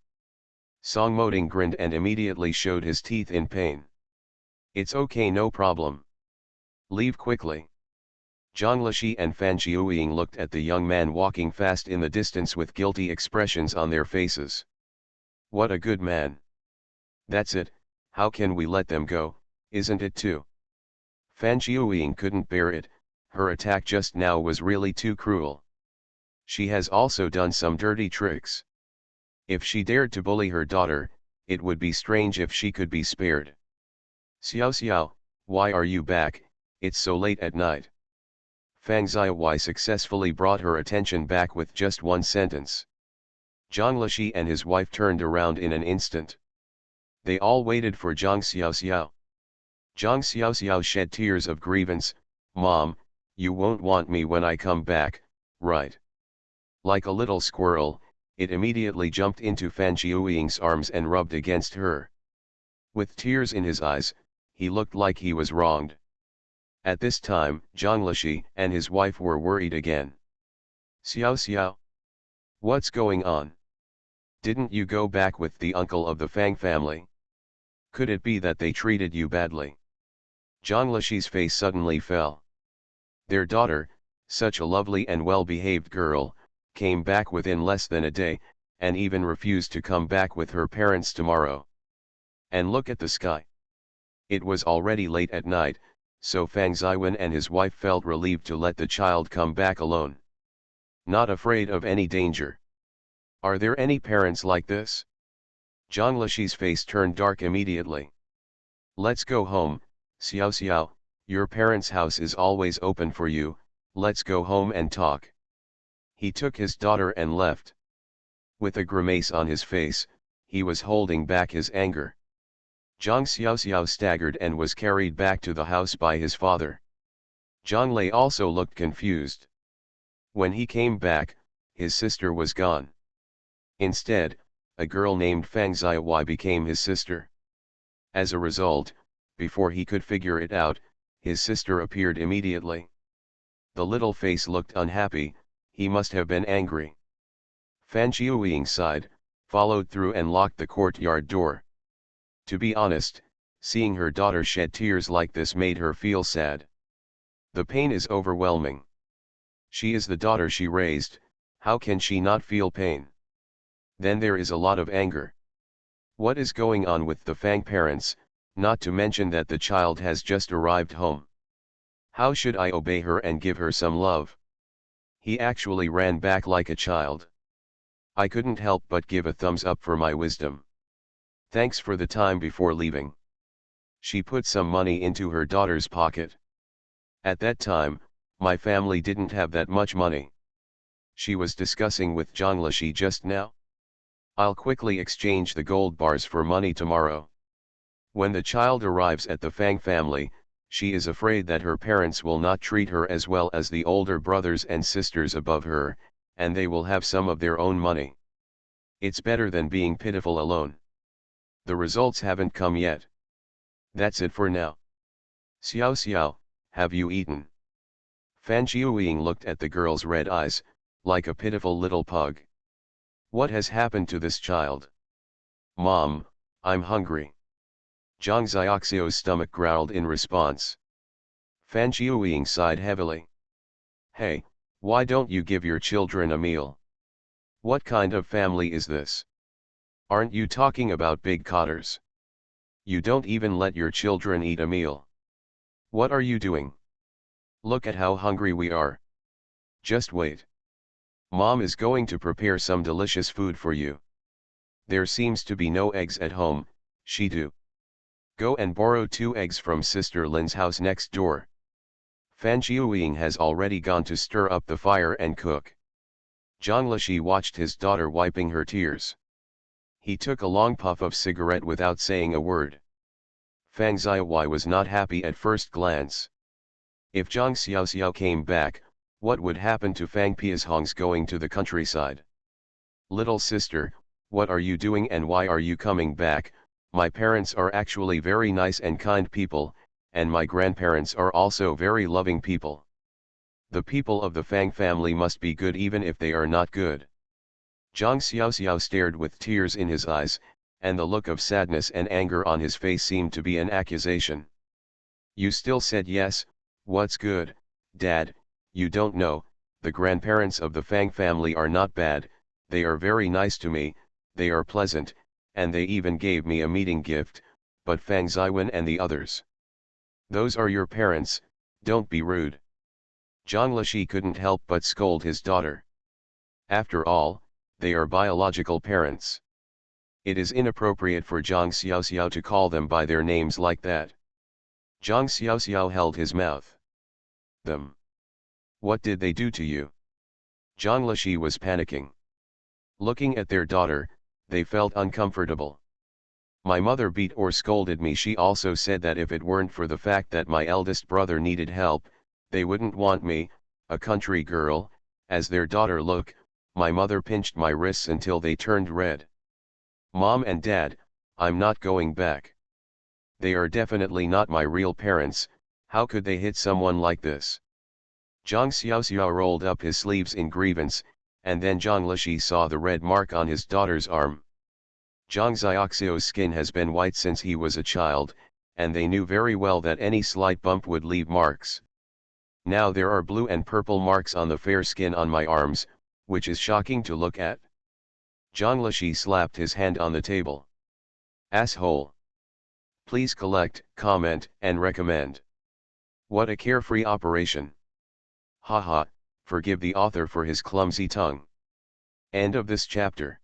Song Moding grinned and immediately showed his teeth in pain. It's okay, no problem. Leave quickly. Zhang Lishi and Fan Jiuying looked at the young man walking fast in the distance with guilty expressions on their faces. What a good man. That's it, how can we let them go, isn't it too? Fan Jiuying couldn't bear it, her attack just now was really too cruel. She has also done some dirty tricks. If she dared to bully her daughter, it would be strange if she could be spared. Xiao Xiao, why are you back? It's so late at night. Fang Xiaowai successfully brought her attention back with just one sentence. Zhang Lishi and his wife turned around in an instant. They all waited for Zhang Xiaoxiao. Zhang Xiaoxiao shed tears of grievance. Mom, you won't want me when I come back, right? Like a little squirrel, it immediately jumped into Fan Jiuying's arms and rubbed against her. With tears in his eyes, he looked like he was wronged. At this time, Zhang Lishi and his wife were worried again. Xiao Xiao. What's going on? Didn't you go back with the uncle of the Fang family? Could it be that they treated you badly? Zhang Lishi's face suddenly fell. Their daughter, such a lovely and well-behaved girl, came back within less than a day, and even refused to come back with her parents tomorrow. And look at the sky. It was already late at night, so Fang Ziwen and his wife felt relieved to let the child come back alone. Not afraid of any danger. Are there any parents like this? Zhang Lishi's face turned dark immediately. Let's go home, Xiao Xiao, your parents' house is always open for you, let's go home and talk. He took his daughter and left. With a grimace on his face, he was holding back his anger. Zhang Xiaoxiao staggered and was carried back to the house by his father. Zhang Lei also looked confused. When he came back, his sister was gone. Instead, a girl named Fang Xiaowai became his sister. As a result, before he could figure it out, his sister appeared immediately. The little face looked unhappy, he must have been angry. Fan Jiuying sighed, followed through and locked the courtyard door. To be honest, seeing her daughter shed tears like this made her feel sad. The pain is overwhelming. She is the daughter she raised, how can she not feel pain? Then there is a lot of anger. What is going on with the Fang parents? Not to mention that the child has just arrived home. How should I obey her and give her some love? He actually ran back like a child. I couldn't help but give a thumbs up for my wisdom. Thanks for the time before leaving. She put some money into her daughter's pocket. At that time, my family didn't have that much money. She was discussing with Zhanglashi just now. I'll quickly exchange the gold bars for money tomorrow. When the child arrives at the Fang family, she is afraid that her parents will not treat her as well as the older brothers and sisters above her, and they will have some of their own money. It's better than being pitiful alone. The results haven't come yet. That's it for now. Xiao Xiao, have you eaten? Fan Qiuying looked at the girl's red eyes, like a pitiful little pug. What has happened to this child? Mom, I'm hungry. Zhang Xiaoxiu's stomach growled in response. Fan Qiuying sighed heavily. Hey, why don't you give your children a meal? What kind of family is this? Aren't you talking about big cotters? You don't even let your children eat a meal. What are you doing? Look at how hungry we are. Just wait. Mom is going to prepare some delicious food for you. There seems to be no eggs at home, Shidu. Go and borrow 2 eggs from Sister Lin's house next door. Fan Qiuying has already gone to stir up the fire and cook. Zhanglashi watched his daughter wiping her tears. He took a long puff of cigarette without saying a word. Fang Xiaowai was not happy at first glance. If Zhang Xiaoxiao came back, what would happen to Fang Piashong's going to the countryside? Little sister, what are you doing and why are you coming back? My parents are actually very nice and kind people, and my grandparents are also very loving people. The people of the Fang family must be good even if they are not good. Zhang Xiaoxiao stared with tears in his eyes, and the look of sadness and anger on his face seemed to be an accusation. You still said yes, what's good, Dad? You don't know, the grandparents of the Fang family are not bad, they are very nice to me, they are pleasant, and they even gave me a meeting gift, but Fang Ziwen and the others. Those are your parents, don't be rude. Zhanglashi couldn't help but scold his daughter. After all, they are biological parents. It is inappropriate for Zhang Xiaoxiao to call them by their names like that. Zhang Xiaoxiao held his mouth. Them. What did they do to you? Zhanglashi was panicking. Looking at their daughter, they felt uncomfortable. My mother beat or scolded me. She also said that if it weren't for the fact that my eldest brother needed help, they wouldn't want me, a country girl, as their daughter. Look, my mother pinched my wrists until they turned red. Mom and Dad, I'm not going back. They are definitely not my real parents, how could they hit someone like this? Zhang Xiaoxiao rolled up his sleeves in grievance, and then Zhanglashi saw the red mark on his daughter's arm. Zhang Xiaoxiao's skin has been white since he was a child, and they knew very well that any slight bump would leave marks. Now there are blue and purple marks on the fair skin on my arms, which is shocking to look at. Zhanglashi slapped his hand on the table. Asshole! Please collect, comment, and recommend. What a carefree operation. Haha, forgive the author for his clumsy tongue. End of this chapter.